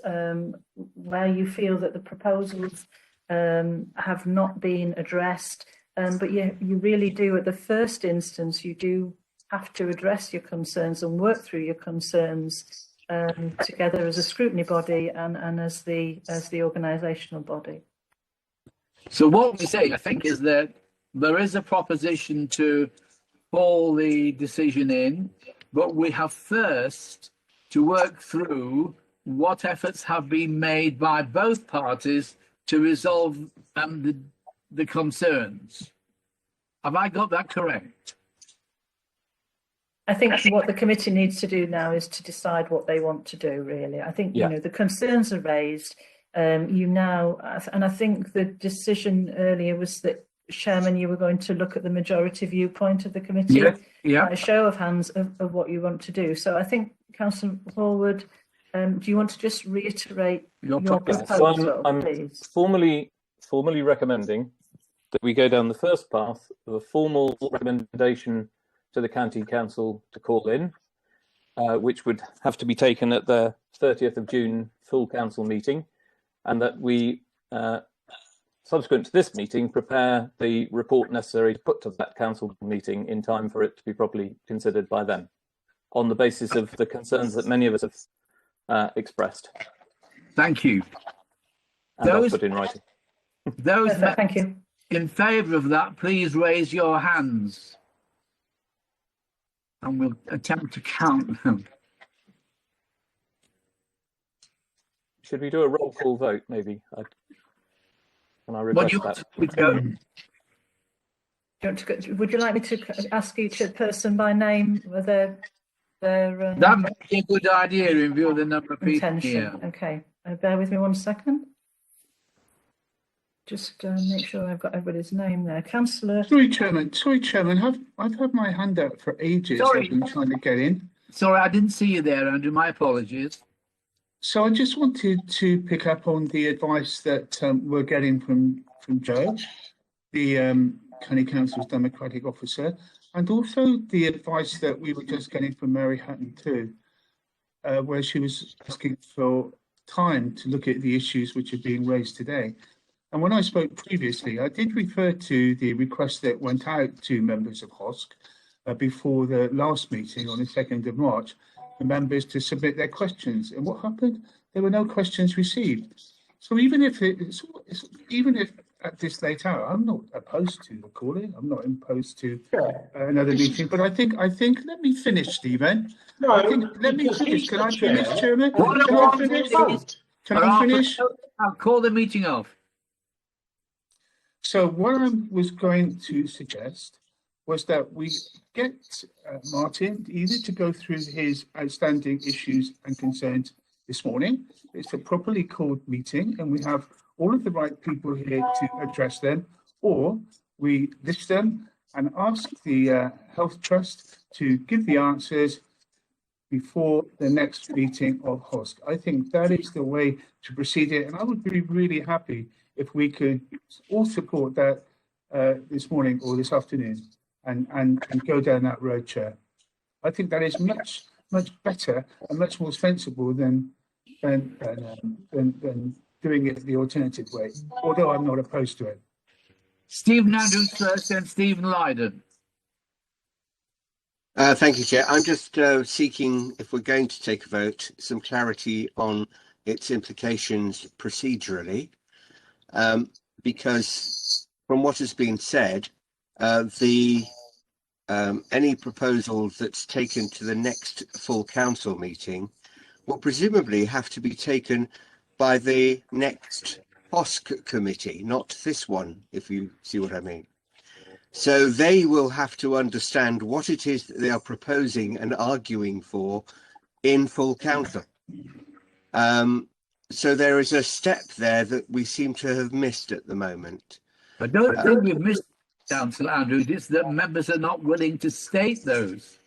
where you feel that the proposals have not been addressed. But you really do, at the first instance, you do have to address your concerns and work through your concerns together as a scrutiny body and as the organisational body. So what we say, I think, is that there is a proposition to call the decision in, but we have first to work through what efforts have been made by both parties to resolve the concerns. Have I got that correct? I think what the committee needs to do now is to decide what they want to do, really. I think, you know, the concerns are raised. And I think the decision earlier was that, Chairman, you were going to look at the majority viewpoint of the committee. By a show of hands of what you want to do. So I think, Councillor Hallwood, do you want to just reiterate your proposal, so I'm please? formally recommending that we go down the first path of a formal recommendation to the County Council to call in, which would have to be taken at the 30th of June full council meeting, and that we, subsequent to this meeting, prepare the report necessary to put to that council meeting in time for it to be properly considered by them, on the basis of the concerns that many of us have expressed. Thank you. And I'll put in writing. Those thank you. In favour of that, please raise your hands. And we'll attempt to count them. Should we do a roll call vote, maybe? Can I request that? Would you like me to ask each person by name their that might be a good idea in view of the number of people here. Okay, bear with me 1 second. Just make sure I've got everybody's name there. Councillor. Sorry, Chairman. I've had my hand out for ages. Sorry. I've been trying to get in. Sorry, I didn't see you there, Andrew. My apologies. So I just wanted to pick up on the advice that we're getting from Joe, the County Council's Democratic Officer, and also the advice that we were just getting from Mary Hatton too, where she was asking for time to look at the issues which are being raised today. And when I spoke previously, I did refer to the request that went out to members of HOSC before the last meeting on the 2nd of March, for members to submit their questions. And what happened? There were no questions received. So even if at this late hour, I'm not opposed to the calling. I'm not opposed to another meeting. But I think. Let me finish, Stephen. No, let me finish. Can I finish, Chairman? Can I finish? I'll call the meeting off. So what I was going to suggest was that we get Martin either to go through his outstanding issues and concerns this morning. It's a properly called meeting and we have all of the right people here to address them, or we list them and ask the Health Trust to give the answers before the next meeting of HOSC. I think that is the way to proceed it, and I would be really happy if we could all support that this morning or this afternoon and go down that road, Chair. I think that is much better and much more sensible than doing it the alternative way, although I'm not opposed to it. Stephen Andrews first, and Stephen Lydon. Thank you, Chair. I'm just seeking, if we're going to take a vote, some clarity on its implications procedurally, because from what has been said, any proposal that's taken to the next full council meeting will presumably have to be taken by the next HOSC committee, not this one, if you see what I mean. So they will have to understand what it is that they are proposing and arguing for in full council. So there is a step there that we seem to have missed at the moment. I don't think we've missed, Councillor Andrews. It's that members are not willing to state those.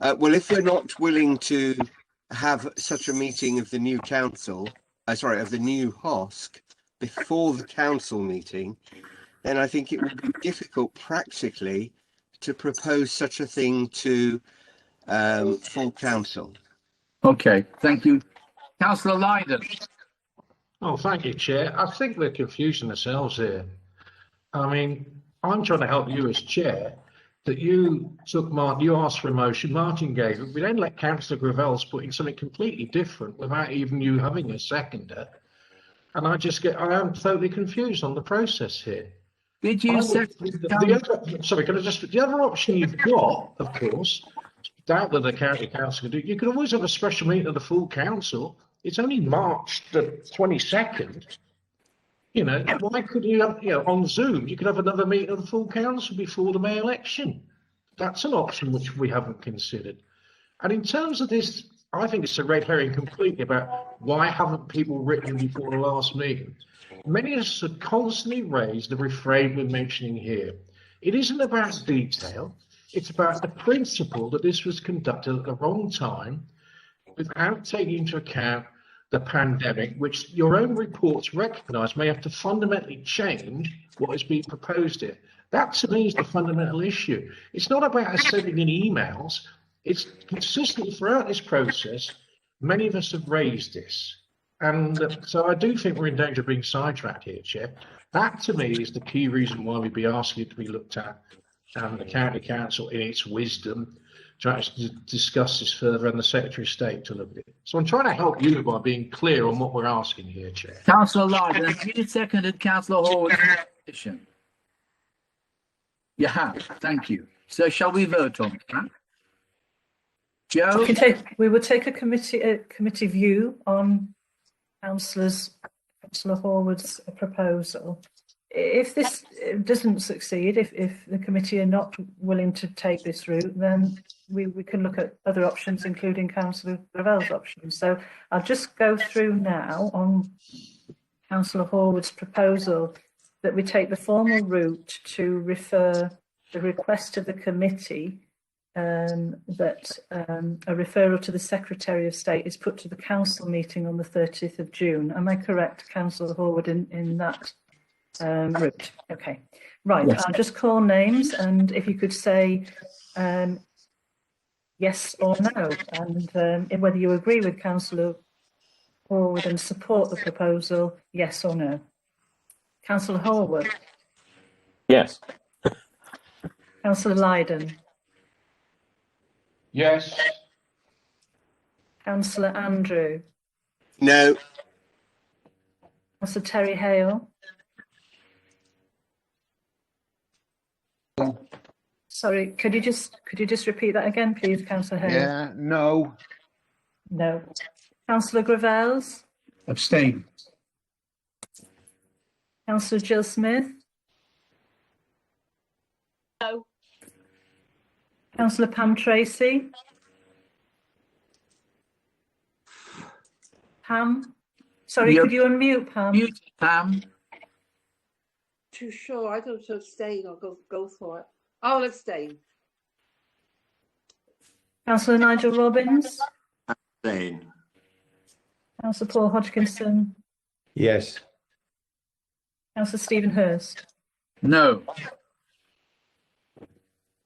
Well, if we're not willing to have such a meeting of the new council, of the new HOSC before the council meeting, then I think it would be difficult practically to propose such a thing to full council. Okay, thank you. Councillor Lydon. Oh, thank you, Chair. I think we're confusing ourselves here. I mean, I'm trying to help you as Chair, that you took Martin, you asked for a motion, Martin gave it. We then let Councillor Gravel's put in something completely different without even you having a seconder. And I am totally confused on the process here. Did you say the other option you've got, of course, doubt that the county council can do, you could always have a special meeting of the full council. It's only March the 22nd. You know, why couldn't you have, on Zoom, you could have another meeting of the full council before the May election. That's an option which we haven't considered. And in terms of this, I think it's a red herring completely about why haven't people written before the last meeting. Many of us have constantly raised the refrain we're mentioning here. It isn't about detail. It's about the principle that this was conducted at the wrong time without taking into account the pandemic, which your own reports recognise may have to fundamentally change what is being proposed here. That, to me, is the fundamental issue. It's not about us sending in emails. It's consistently throughout this process, many of us have raised this. And so I do think we're in danger of being sidetracked here, Chair. That, to me, is the key reason why we'd be asking it to be looked at, and the County Council, in its wisdom, to actually discuss this further, and the Secretary of State to look at it. So I'm trying to help you by being clear on what we're asking here, Chair. Councillor Lydon, have you seconded Councillor Horwood's petition? You have, thank you. So shall we vote on that? Joe? We will take a committee view on Councillor Horwood's proposal. If this doesn't succeed, if the committee are not willing to take this route, then we can look at other options, including Councillor Gravel's options. So I'll just go through now on Councillor Horwood's proposal that we take the formal route to refer the request of the committee that a referral to the Secretary of State is put to the council meeting on the 30th of June. Am I correct, Councillor Horwood, in that route? Okay, right. Yes. I'll just call names, and if you could say yes or no, and whether you agree with Councillor Horwood and support the proposal, yes or no. Councillor Horwood? Yes. Councillor Lydon? Yes. Councillor Andrew? No. Councillor Terry Hale? Sorry, could you just repeat that again, please, Councillor Hale? Yeah, no. No. Councillor Gravels? Abstain. Councillor Jill Smith? No. Councillor Pam Tracy? Pam? Sorry, could you unmute, Pam? Mute, Pam. Too sure. I don't abstain. I'll go for it. I'll abstain. Councillor Nigel Robbins? Abstain. Councillor Paul Hodgkinson? Yes. Councillor Stephen Hurst? No.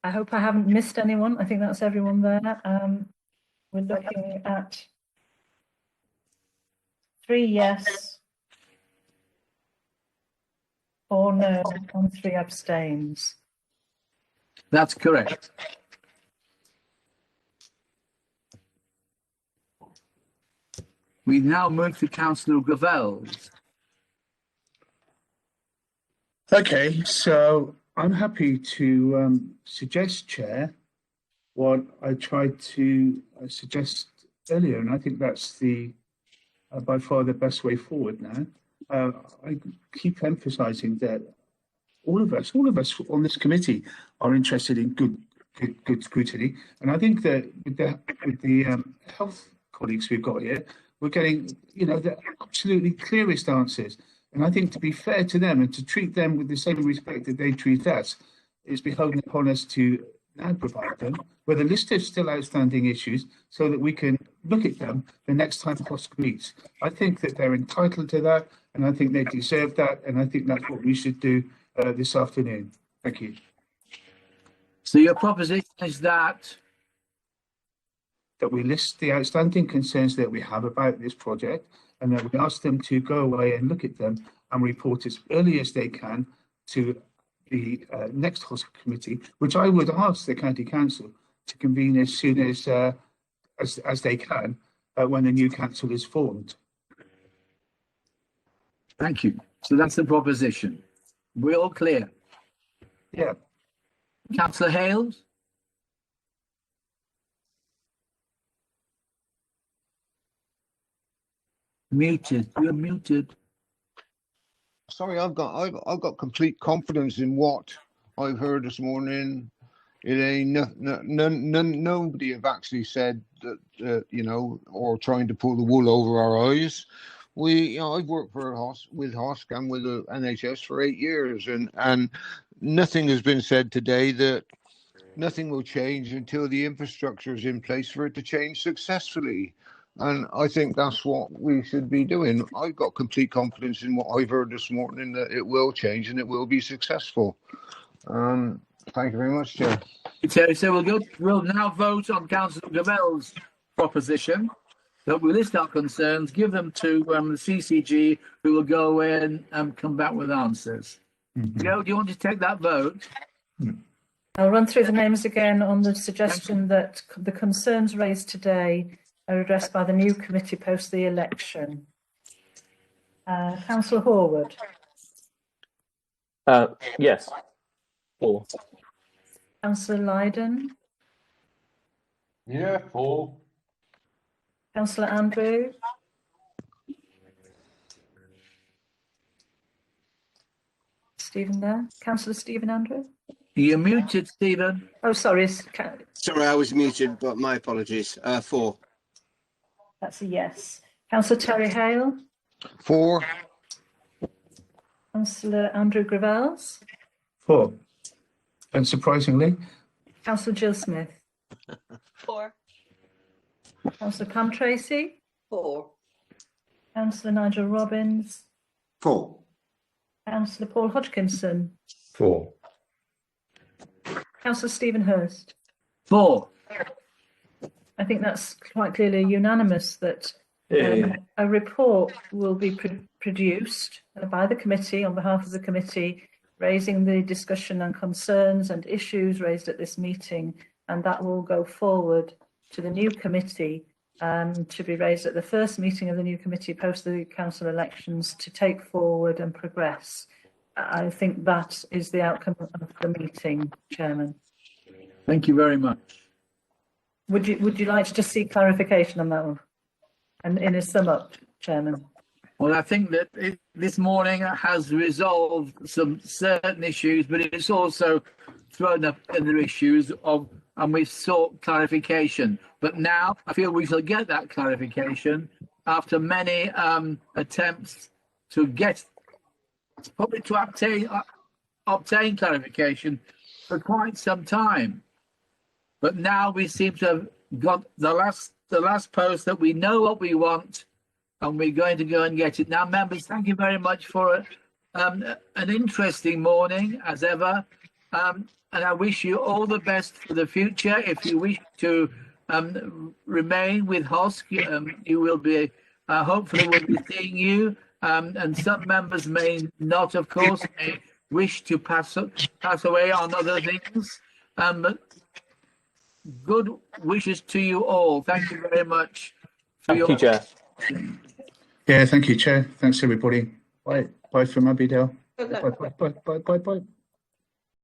I hope I haven't missed anyone. I think that's everyone there. We're looking at 3 yes, 4 no, and 3 abstains. That's correct. We now move to Councillor Gravels. Okay, so I'm happy to suggest, Chair, what I tried to suggest earlier, and I think that's the by far the best way forward now. I keep emphasising that all of us on this committee are interested in good scrutiny, and I think that with the health colleagues we've got here, we're getting the absolutely clearest answers. And I think to be fair to them and to treat them with the same respect that they treat us, is beholden upon us to now provide them with a list of still outstanding issues so that we can look at them the next time COSC meets. I think that they're entitled to that, and I think they deserve that, and I think that's what we should do this afternoon. Thank you. So your proposition is that that we list the outstanding concerns that we have about this project, and that we ask them to go away and look at them and report as early as they can to the next HOSC committee, which I would ask the County Council to convene as soon as they can when the new council is formed. Thank you. So that's the proposition. We're all clear. Yeah. Councillor Hales? Muted. You're muted. Sorry, I've got complete confidence in what I've heard this morning. It ain't nobody have actually said that you know, or trying to pull the wool over our eyes. I've worked with HOSC and with the NHS for 8 years, and nothing has been said today that nothing will change until the infrastructure is in place for it to change successfully. And I think that's what we should be doing. I've got complete confidence in what I've heard this morning, that it will change and it will be successful. Thank you very much, Chair. So we'll now vote on Councillor Gravel's proposition that we list our concerns, give them to the CCG, who will go away and come back with answers. Joe, do you want to take that vote? I'll run through the names again on the suggestion that the concerns raised today are addressed by the new committee post the election. Councillor Horwood. Yes. 4. Councillor Lydon. Yeah, 4. Councillor Andrew. Stephen there. Councillor Stephen Andrew. You're muted, Stephen. Oh, sorry. Sorry, I was muted, but my apologies. 4. That's a yes. Councillor Terry Hale. 4. Councillor Andrew Gravels. 4. Unsurprisingly. Councillor Jill Smith. 4. Councillor Pam Tracy. 4. Councillor Nigel Robbins. 4. Councillor Paul Hodgkinson. 4. Councillor Stephen Hurst. 4. I think that's quite clearly unanimous that a report will be produced by the committee on behalf of the committee, raising the discussion and concerns and issues raised at this meeting, and that will go forward to the new committee to be raised at the first meeting of the new committee post the council elections to take forward and progress. I think that is the outcome of the meeting, Chairman. Thank you very much. Would you like to just see clarification on that one? And in a sum up, Chairman. Well, I think that this morning has resolved some certain issues, but it's also thrown up other issues and we've sought clarification. But now I feel we shall get that clarification after many attempts to obtain clarification for quite some time. But now we seem to have got the last post that we know what we want, and we're going to go and get it. Now, members, thank you very much for an interesting morning, as ever. And I wish you all the best for the future. If you wish to remain with HOSC, you will be, hopefully we'll be seeing you. And some members may not, of course, may wish to pass away on other things. But good wishes to you all. Thank you very much. Thank you, Chair. Yeah, thank you, Chair. Thanks, everybody. Bye. Bye from Abbeydale. Bye.